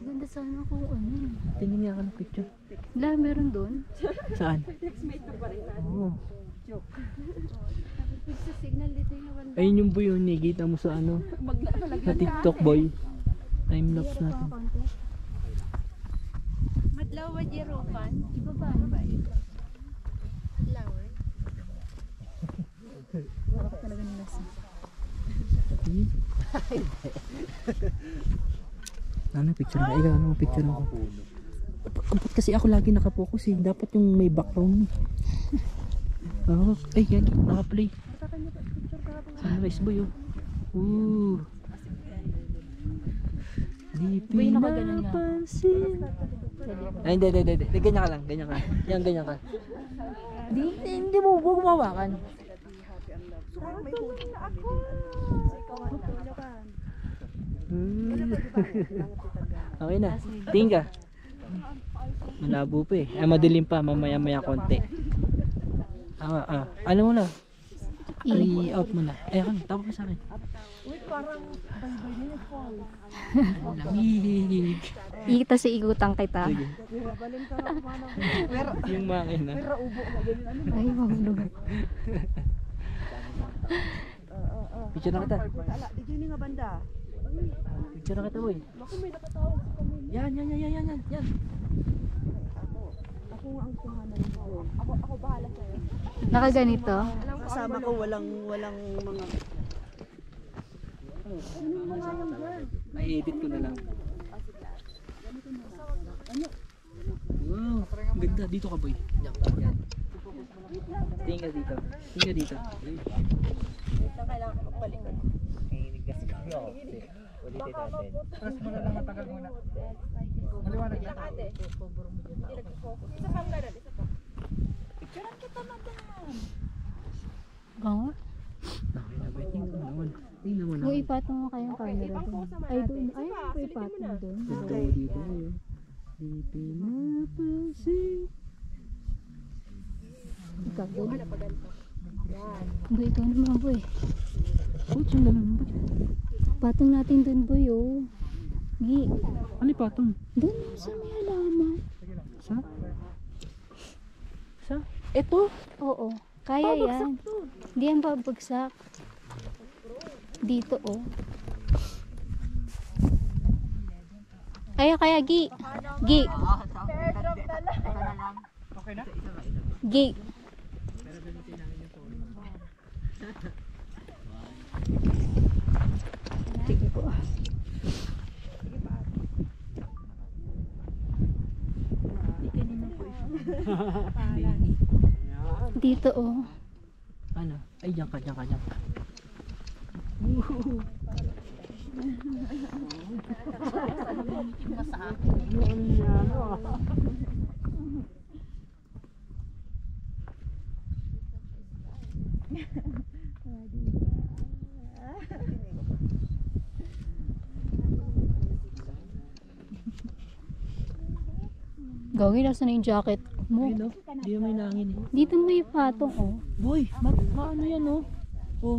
Ganda sana kung ano. Tingin niya ka ng picture. Wala, meron doon. Saan? Oo. Sa signal dito yung naman. Ayun yung boy yun, kita mo sa ano, sa TikTok boy. Time-lapse natin. Madlaw ba Jeropan? Iba ba? Ano ba? Madlaw eh. Wala ko talaga nila sa. Ano, picture na? Ikaw, ano, picture ako. Ba't kasi ako lagi nakapokus eh. Dapat yung may background. Oh, ay, yan, nakaplay. Sunrise boy, oh. Ooh. Di pinapansin. Ay, hindi. Ganyan ka lang, ganyan ka. Yan, ganyan ka. Hindi mo, huwag mawakan. Okay na. Tingin ka. Malabo pa eh. Ay, madilim pa. Mamaya-maya konti. Ano mo na? I-out mo na. Eh, kan, tawag ka sa akin. Lamig. Ita si igutan kita. Sige. Yung makina. Ay, mahulog. Picture na kita. Dito nga banda. Picture na kita, boy. Yan. Ako nga ang kuhanan ko. Ako bahala sa'yo. Nakaganito. Kasama ko walang mga... May edit ko na lang. Wow, ang ganda. Dito ka, boy. Yan. Tingin ka dito. Kailangan ko magpalingan. Press mo na lang matagal muna. Maliwanag lang. Isa pang ganun, isa pa. Picturean kita madam. Gango? Tingnan mo na. Kung ipatong mo kayong camera doon. Ay, doon. Ay, ano ipatong doon? Dito ngayon. Di pinapansin. Ikaw doon. Boy, ikaw naman, boy. Coach, ang ganun. Patong natin doon, boy, oh. Gi. Ano yung patong? Doon sa may halaman. Sa? Ito? Oo. Kaya yan. Hindi yan babagsak. Dito, oh. Kaya, Gi. Gi. Okay na? Gi. Sige po. Dito, oh. Ano? Ay, diyan ka. Gawin, nasa na yung jacket mo. Ayun, oh. Di may nangin eh. Dito may patong, oh. Boy, ano yan, oh? Oh.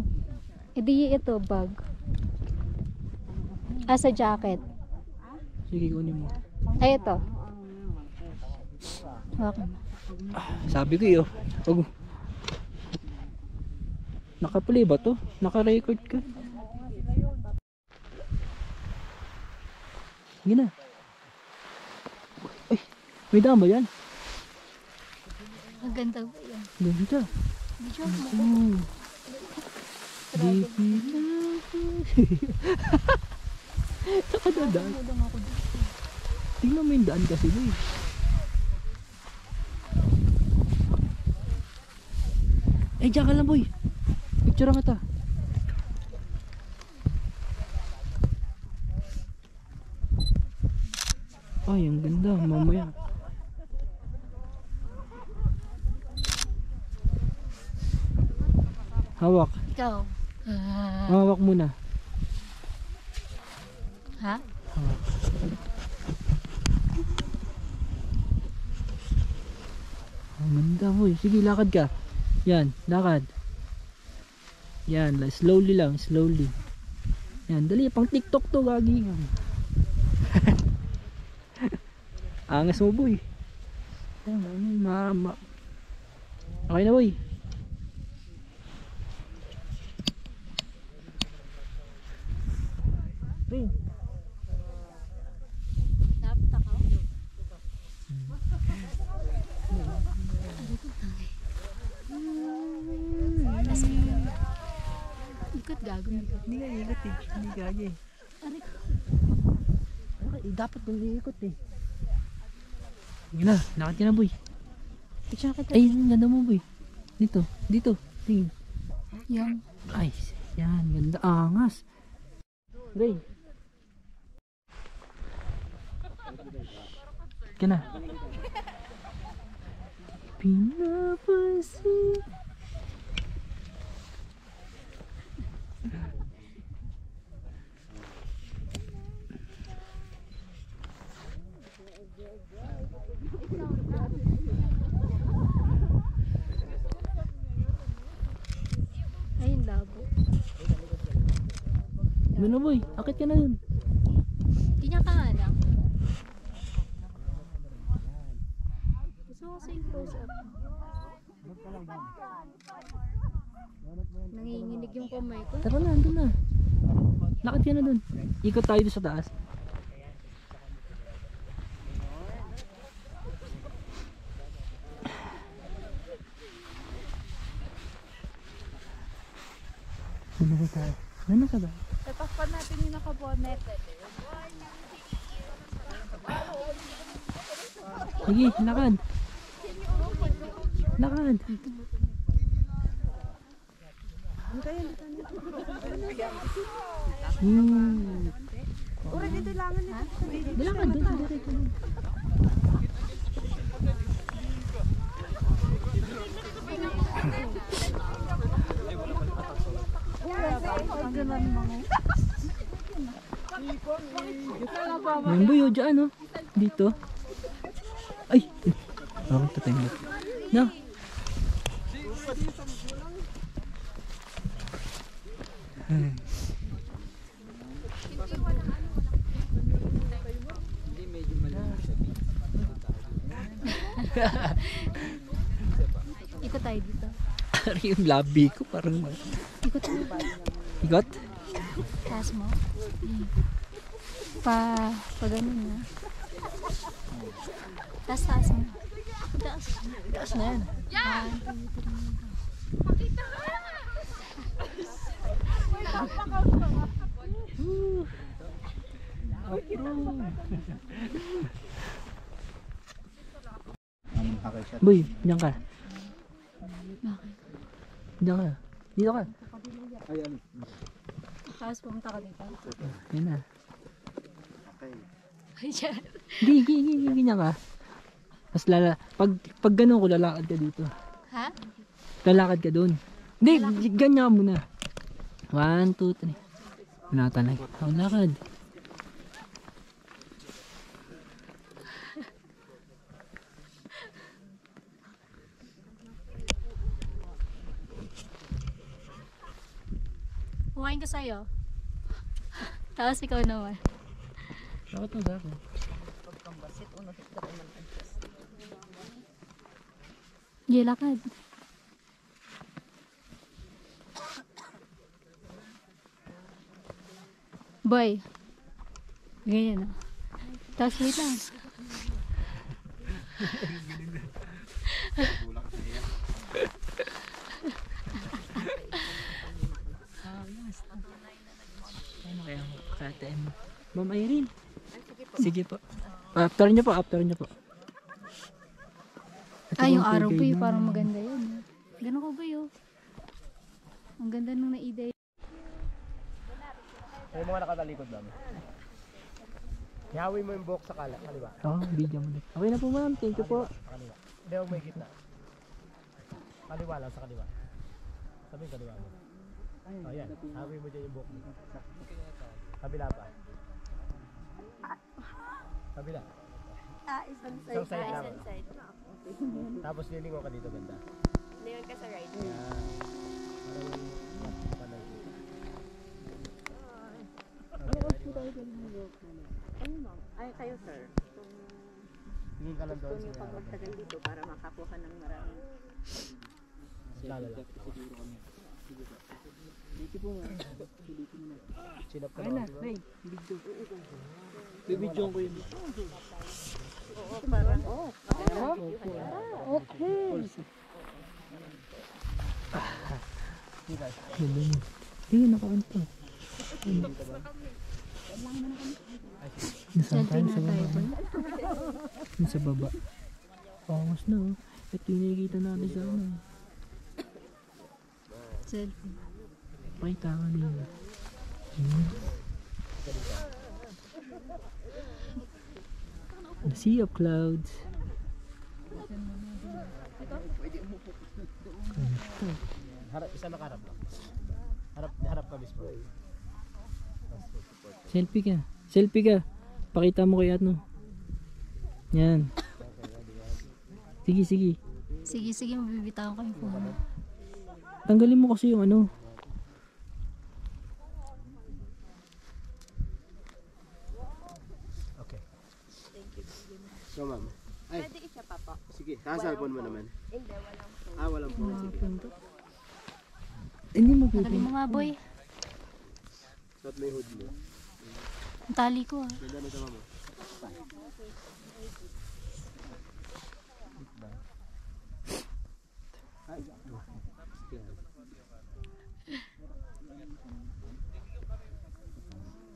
E di ito, bag. Sa jacket. Sige, kunin mo. Ay, ito. Okay. Sabi ko yun. Wag. Nakaplay ba to? Naka-record ka? Sige na. Ay, may daan ba yan? Ang ganda ba yan? Ganda. Video mo. Oh. Di pina. Saka dadaan. Tingnan mo yung daan kasi boy. Eh, diyan ka lang boy. Picture ang kita. Ay, ang ganda. Mamaya. Hawak. Ikaw. Hawak muna. Ha? Hawak. Ang ganda boy. Sige, lakad ka. Yan, lakad. Yan, slowly lang, slowly. Yan, dali, pang TikTok to, gagi. Angas mo boy. Yan, mama. Okay na boy. Ring. Dapat ako. Kasi ikot gago ikot. Hindi nga ikot eh. Hindi gagi. Aray ko. Dapat kung iikot eh. Yun na, lakad ka na boy. Picture kita. Ay, ang ganda mo boy. Dito, dito. Tingin. Yung. Ay, yan, ganda. Angas. Ray. Ka na. Pinapansin. Ayun, labo. Doon na boy, akit ka na dun. Kanya ka nga lang. Gusto ko kasi yung close up. Nanginginig yung kamay ko. Tara na, doon na. Lakad ka na dun. Ikot tayo doon sa taas. Doon na tayo. Doon na ka ba? Tatakpan natin yung nakabonet. Sige, lakad. Lakad. Ura dito langan nito. Lakad doon, diretso doon. Yan boy, dyan oh. Dito. Ay! Bakit ito tayo? No. Ikot tayo dito. Parang yung labi ko parang Ikot tayo. Ikot? Taas mo. Pa ganun na. Taas mo. Taas. Taas na yan. Boy, diyan ka. Bakit? Diyan ka. Dito ka. Tapos pumunta ka dito. Yan na. Ay, siya. Ganyan ka. Mas pag ganun ko, lalakad ka dito. Ha? Lalakad ka doon. Hindi, ganyan ka muna. 1, 2, 3. Natanag. Ang lakad. Kumain ka sa'yo. Tapos ikaw naman. Bakit mo ba ako? Gilakad. Boy. Ganyan o. Tapos wait lang. Ano kaya ang KTM? Ma'am Irene. Sige po. After nyo po, after nyo po. Ito Ay, po yung ang araw tour po guide yun. Parang namin. maganda yun. Ganun ko ba yun? Ang ganda nung na-ide. May mga nakatalikod lang. Ihawin mo yung buhok sa kaliwa. Oo, video mo din. Okay na po ma'am, thank you po. Kaliwa. Hindi ako may gitna. Kaliwa lang sa kaliwa. Sabi yung kaliwa mo. Oh, yan. Hawin mo dyan yung buhok mo. Kabila pa. Kabila. Isang Isang side lang. Isang side. Tapos lilingo ka dito banda. Ngayon ka sa right. Yan. Parang yung panay dito. Ayun ma'am. Ay, kayo sir. Kung Tingin ka lang doon gusto niyo pag magtagal dito para makakuha ng marami. Lalala. Dito po nga. Chin up ka Ay na. na, Ray. Video. Bibidyon ko yun. Oo, parang. Okay. Hindi, nakakanta. Nasaan tayo sa baba? Yung sa baba. Pangos na oh. Ito yung nakikita natin sa ano. Selfie. Pakita ka nila. The sea of clouds. Harap, isa nakaharap lang. Harap ka mismo. Selfie ka. Selfie ka. Pakita mo kay ano. Yan. Sige, sige. Sige, mabibitawan ko yung phone. Tanggalin mo kasi yung ano. Okay. So ma'am. Ay. Pwede isa pa po. Sige, cellphone mo naman. Hindi, walang phone. Walang phone. Sige. Hindi mo Tagalin mo nga, boy. Suot mo yung hood mo. Ang tali ko ah. Ganda nito ma'am. Ay.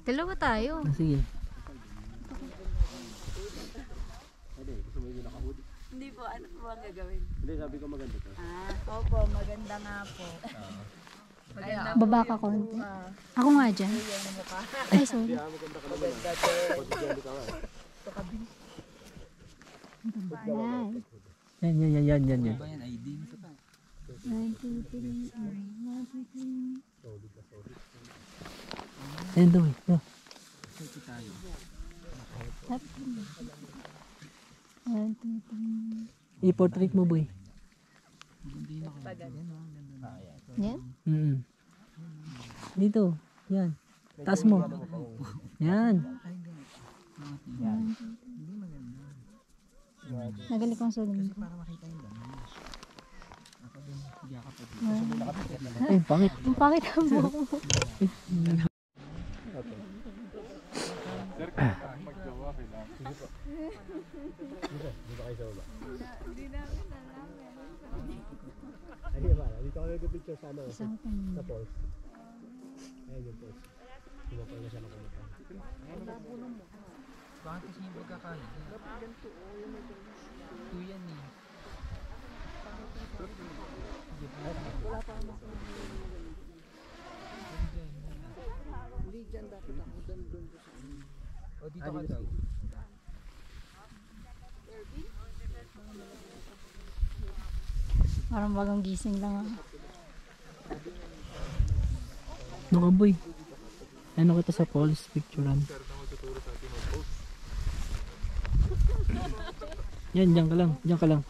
Dalawa tayo. Sige. Hindi, gusto mo yung naka-hood. Hindi po, ano po ang gagawin? Hindi, sabi ko maganda to. Opo, maganda nga po. Maganda Baba ka konti. Ako nga dyan. Ay, sorry. Maganda ka naman. Pag-jelly ka nga. Yan. Yan. 1, 2, 3. 1, 2, 3. Ayan daw eh. Yeah. 1, 2, 3. I-portrait mo boy. Yan? Dito. Yan. Taas mo. Yan. Nagali ko ang sulim ko. Ay, pangit. Ang pakit ang buhok mo. Dito kayo sa baba. Ay, ba? Dito kami nag-picture sa ano? Isang pang. Sa falls. Ayan yung falls. Kumapal na siya ng kumapal. Bakit kasi yung pagkakain? Ito yan eh. O dito ka daw. Parang bagang gising lang ah. Ano ka boy? Ano kita sa falls picturean? Yan, diyan ka lang. Diyan ka lang.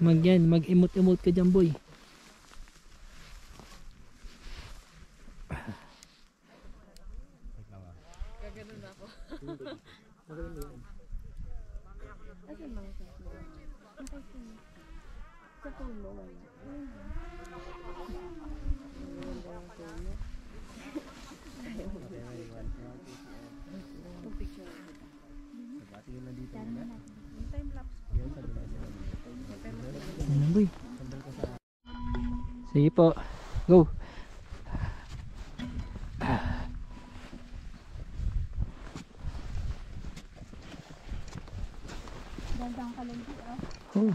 Mag-emote-emote ka dyan boy. Ano boy? Sige po. Go. Gandang kalungkot ah. Oh.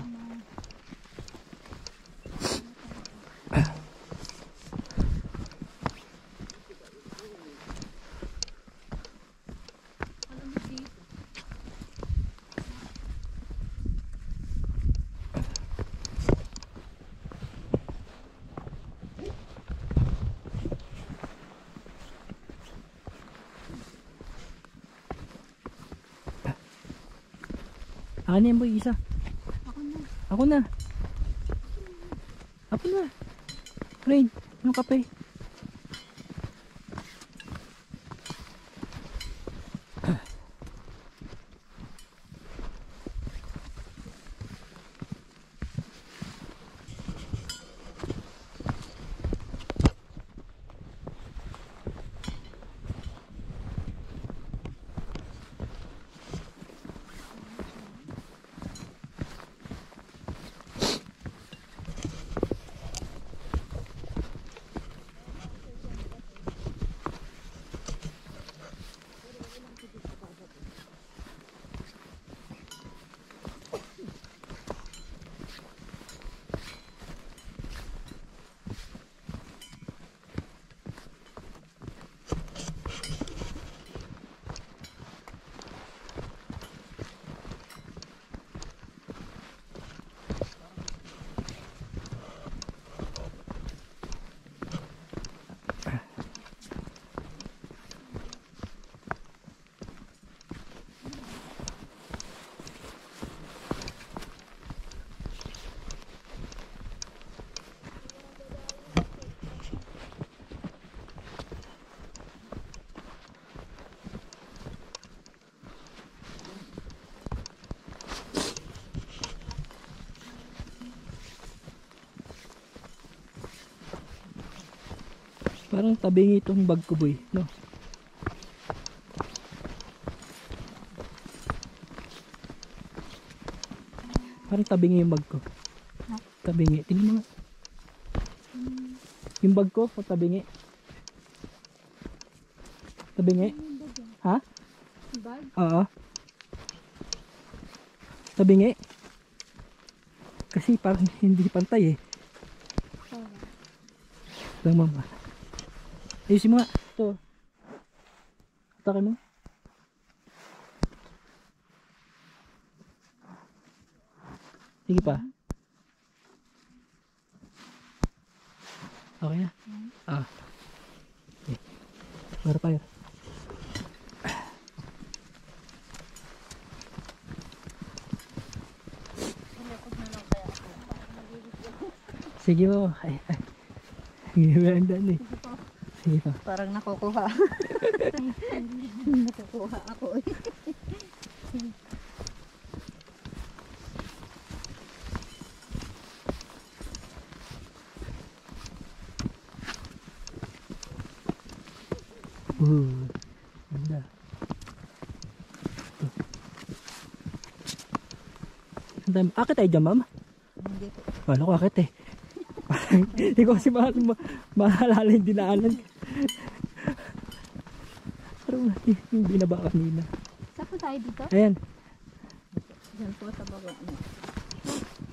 Akin na yan boy, isa. Ako na. Ako na. Rain, yung kape. Parang tabingi itong bag ko boy, no? Parang tabingi yung bag ko. Tabingi, tingnan mo nga. Yung bag ko, o tabingi? Tabingi? Ha? Bag? Oo. Tabingi? Kasi parang hindi pantay eh. Lang mama. Ayusin mo nga. Ito. Atake mo. Sige pa. Okay na. Okay. Para pa yun. Sige mo. Ay. Gimandaan eh. Sige pa. Parang nakukuha. Nakukuha ako eh. Ganda. Akit tayo dyan, ma'am? Hindi po. Wala ko akit eh. Hindi ko kasi mahalala yung dinaanan. Parang yung binaba kanina. Saan po tayo dito? Ayan, Diyan po sa baba.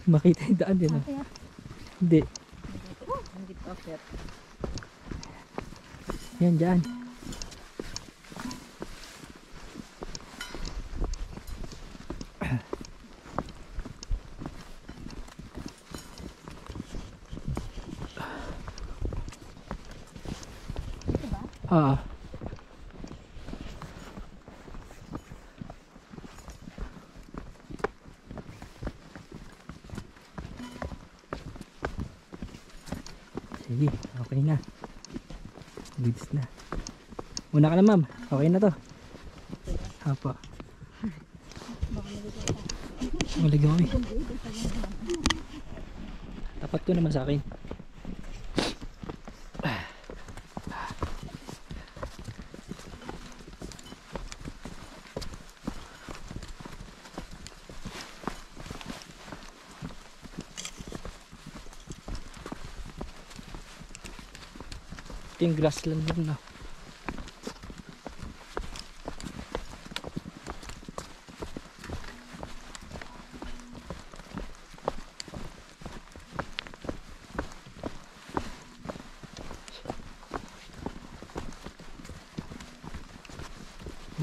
makita yung daan din. Okay. Hindi. Hindi po okay. Ayan, dyan. Ah. Sige, okay na. Goods na. Una ka na, ma'am. Okay na to. Apo. Malagyan kami. Tapat ko naman sa akin. Ito yung grassland lang na.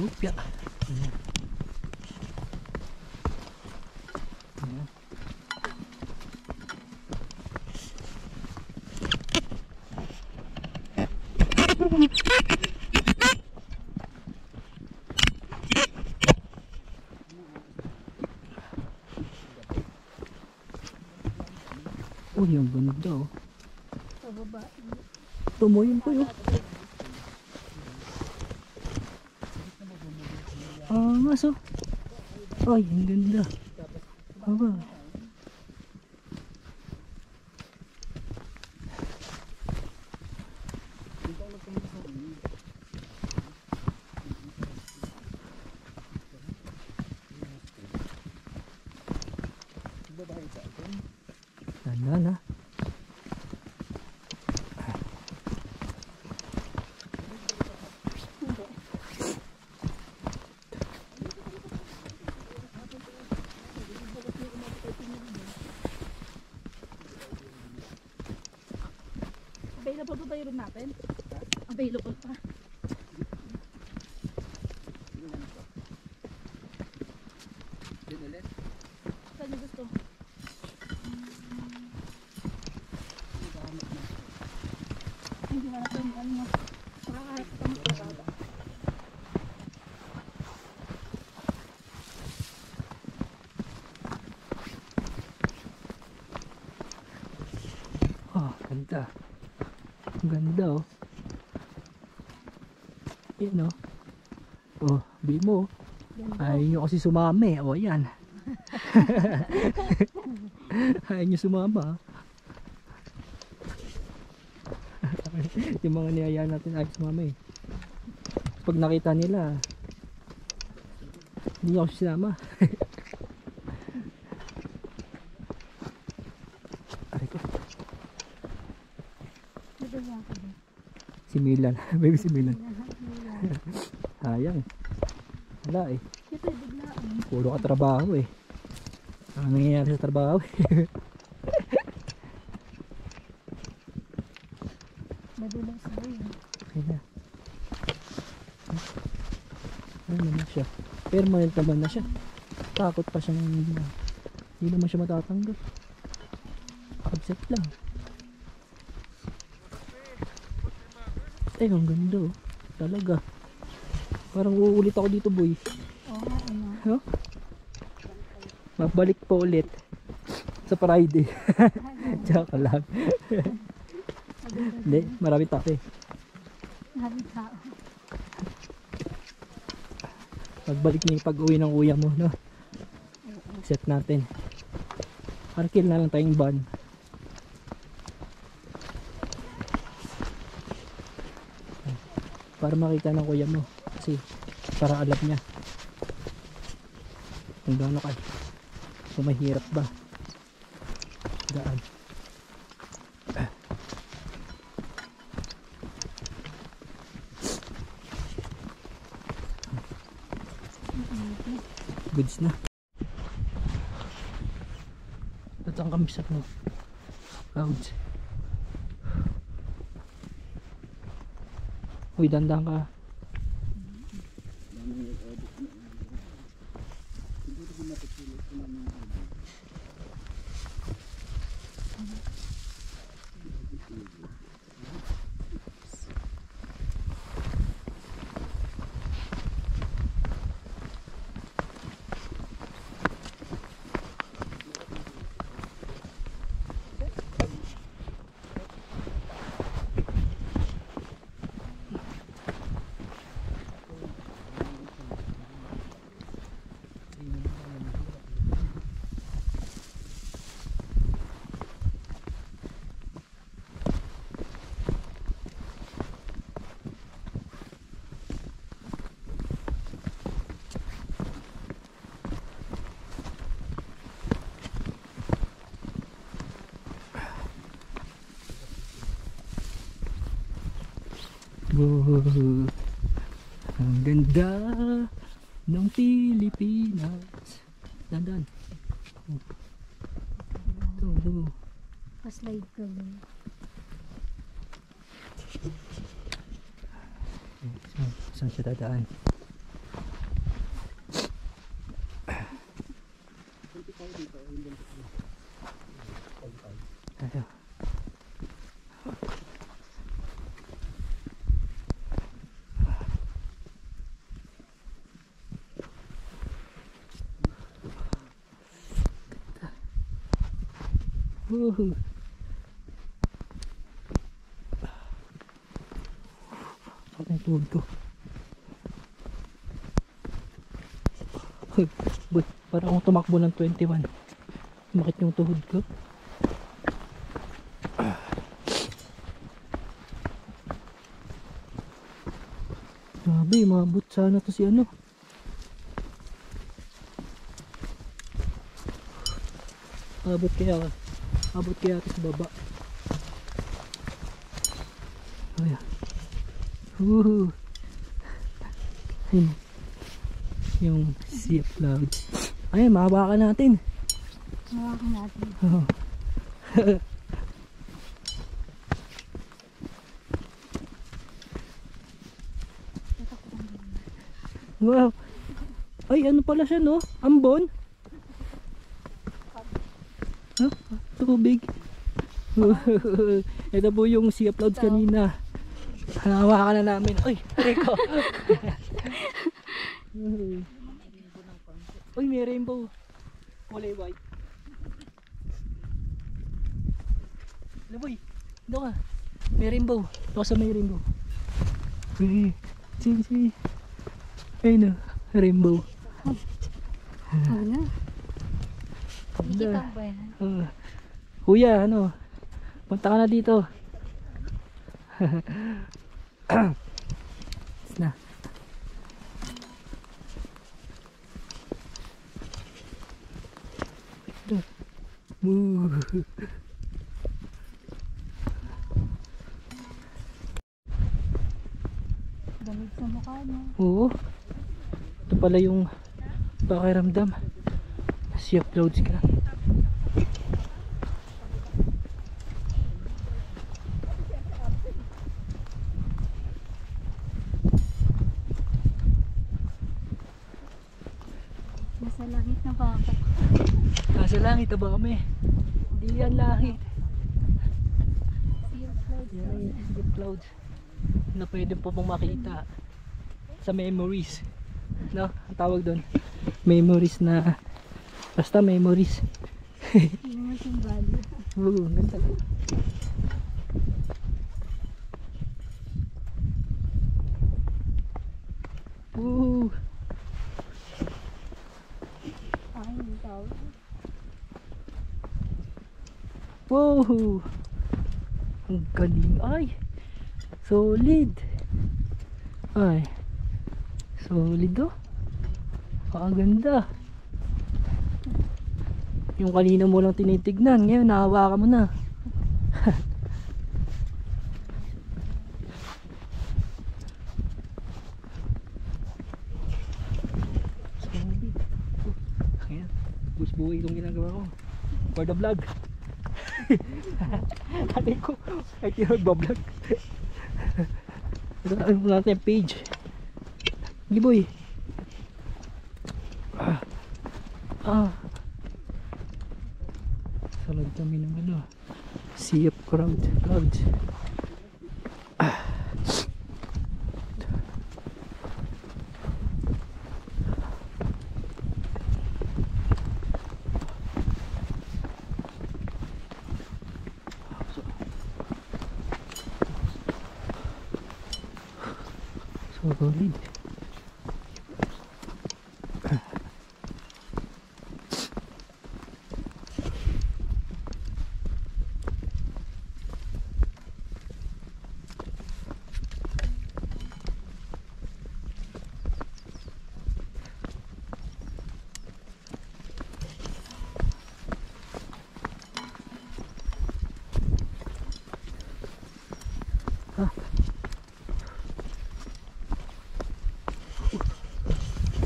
Lupya. Ayan. Ayan. Uy, ang ganda oh. Pababa. Tumoy po yun. Angas oh. Ay, ang ganda. Aba. Ganda na. Available pa ba yung room natin? Available pa. Saan niyo gusto? Hindi na natin ano. Makakaharap ka mo sa baba. Ah, ganda. Ang ganda oh. Yan oh. Oh, Bimo. Ayaw nyo kasi sumama eh. O yan. Ayaw nyo sumama. Yung mga niyaya natin ayaw sumama eh. Pag nakita nila, hindi ako sinama. Aray ko. Si Milan. Baby si Milan. Sayang. Wala eh. Ito biglaan. Puro ka trabaho eh. Ano nangyayari sa trabaho eh. Madulang sa bayo. Okay na. Ano naman siya. Permanent naman na siya. Takot pa siyang hindi naman siya matatanggap. Upset lang. Ay, ang ganda oh. Talaga. Parang uulit ako dito boy. Oo nga, ano. Huh? Mabalik pa ulit sa Friday. Tsaka lang. Hindi, marami tao eh. Maraming tao. Pagbalik niya yung pag-uwi ng kuya mo, no? Set natin. Parkil na lang tayong van. Para makita ng kuya mo. Kasi, para alam niya. Kung gaano ka. Kung mahirap ba. Daan. Goods na. Tatang kami sa no. Clouds. Uy, dandang ka. Wow, ang ganda ng Pilipinas. Dandan. Ito. Pa-slide ka ba? Saan siya dadaan? Ayo. Sakit na yung tuhod ko. But parang akong tumakbo ng 21. Sumakit yung tuhod ko. Grabe, mabot sana to si ano. Abot kaya ito sa baba. Ayan. Woohoo! Ayun. Yung sea of clouds. Ayun, mahawakan natin. Hawakan natin. Oh. Wow. Ay, ano pala siya, no? Ambon? Huh? Tubig. Ito po yung sea of clouds kanina. Hawakan na namin. Uy, Rico. Uy, may rainbow. Kulay white. Ano boy? Ito ka. May rainbow. Ito sa may rainbow. Uy, sige. Ayun o, rainbow. Ano? Ganda. Kita ba yan? Kuya, ano? Punta ka na dito. Na. Woo. Damit sa mukha mo. Oo. Ito pala yung pakiramdam. Sea of clouds ka. Nasa langit na ba ako? Nasa langit na ba kami? Hindi yan langit. Sea of clouds. Yan ay sea of clouds na pwede po pong makita sa memories. No? Ang tawag doon. Memories na basta memories. Yung mas yung value. Oo, ang ganda. Woo! Ay, yung tao. Wow! Ang galing. Ay! Solid! Ay! Solid oh! Ang ganda! Yung kanina mo lang tinitignan, ngayon nahawakan mo na. Solid! Ayan, buhay itong ginagawa ko. For the vlog. Tatay ko ay tinagbablog. Ano natin yung page. Giboy. Salad kami ng ano, sea of clouds. Solid.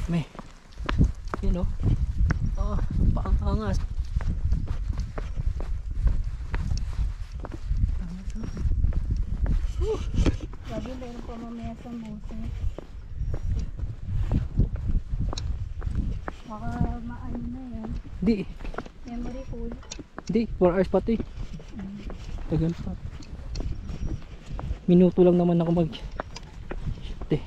May yun o. Paangas. Sabi, meron pa mamaya sa mosa. Baka maano na yan. Di. Memory full. Di. 4 hours pa ito eh. Tagal pa. Minuto lang naman ako mag shit eh.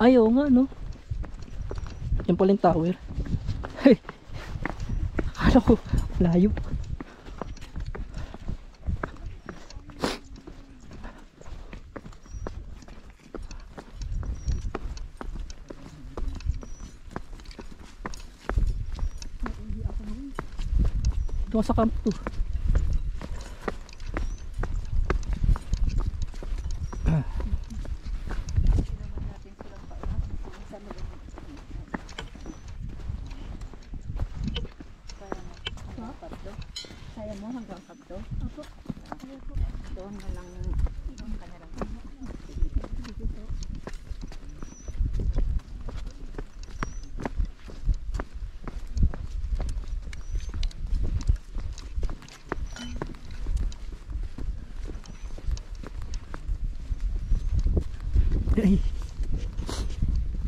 Ay, oo nga, no? Yan pala yung tower. Hey! Akala ko, layo. Ito sa camp to. Kaya mo hanggang kapto? Opo. Doon na lang. Doon ka na lang. Ay.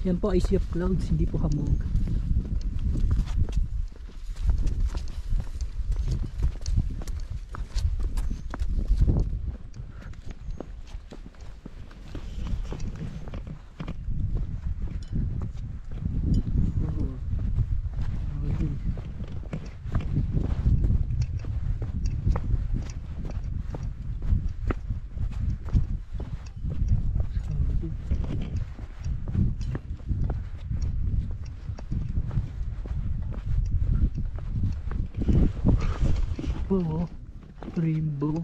Yan po ay sea of clouds, hindi po hamog. Oh, rainbow.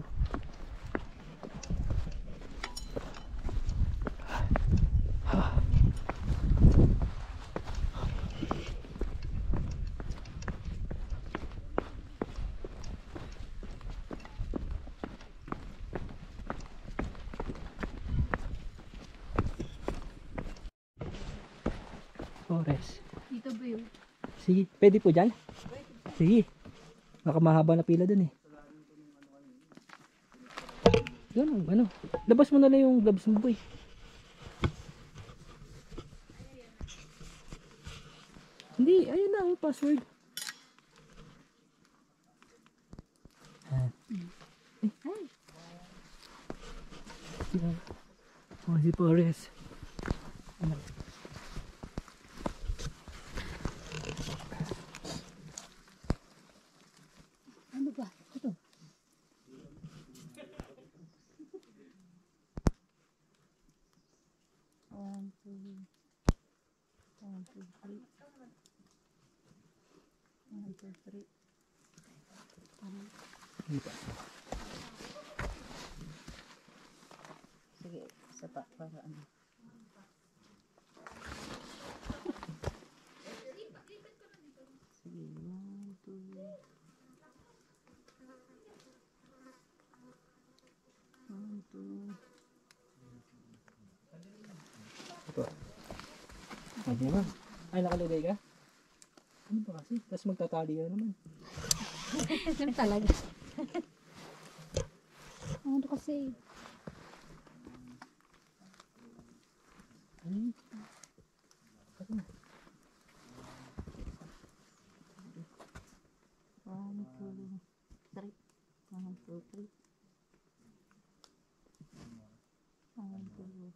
Forest. Dito ba yun? Sige, pwede po dyan? Sige. Baka mahaba na pila dun eh. Yan, ano. Labas mo na lang yung gloves mo, boy. Hindi, ayun na ang password. Oh, si Forest. Ano? Ano ba? Ito. One, two, three. 1, 2, 3. Sige, isa pa para ano. Sige, 1, 2. 1, 2. Ito. Pwede ba? Ay, nakalagay ka? Ano ba kasi? Tapos magtatali ka naman. Ano talaga? Ano kasi? Ano? Ano? 1, 2, 3. 1, 2, 3. 1, 2.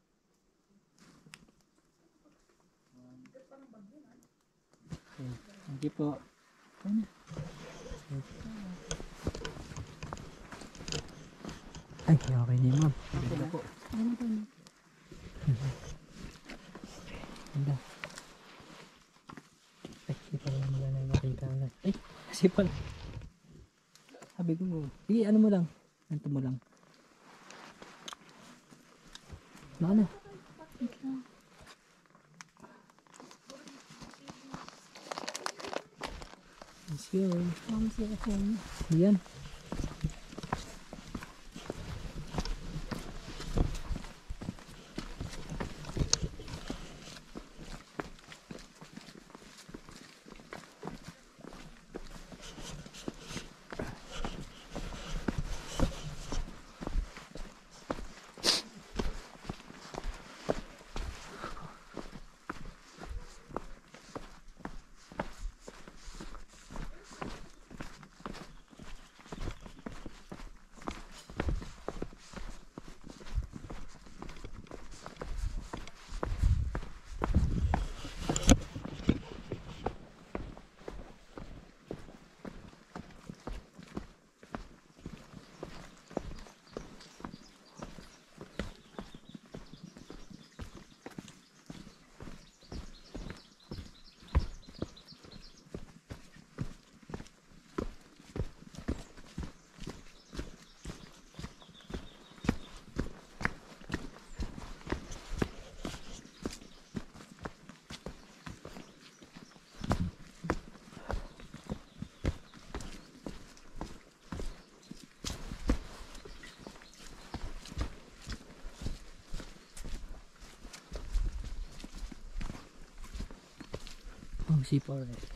Thank you po. Ano? Ay, okay din ma'am. Ganda po. Ano ba yun? Ganda. Ay, di pala maganda makita na. Ay, kasi pala. Sabi ko, sige, ano mo lang. Ganito mo lang. Ano? Let's go. Mami siya kasi yun. Yan. C4.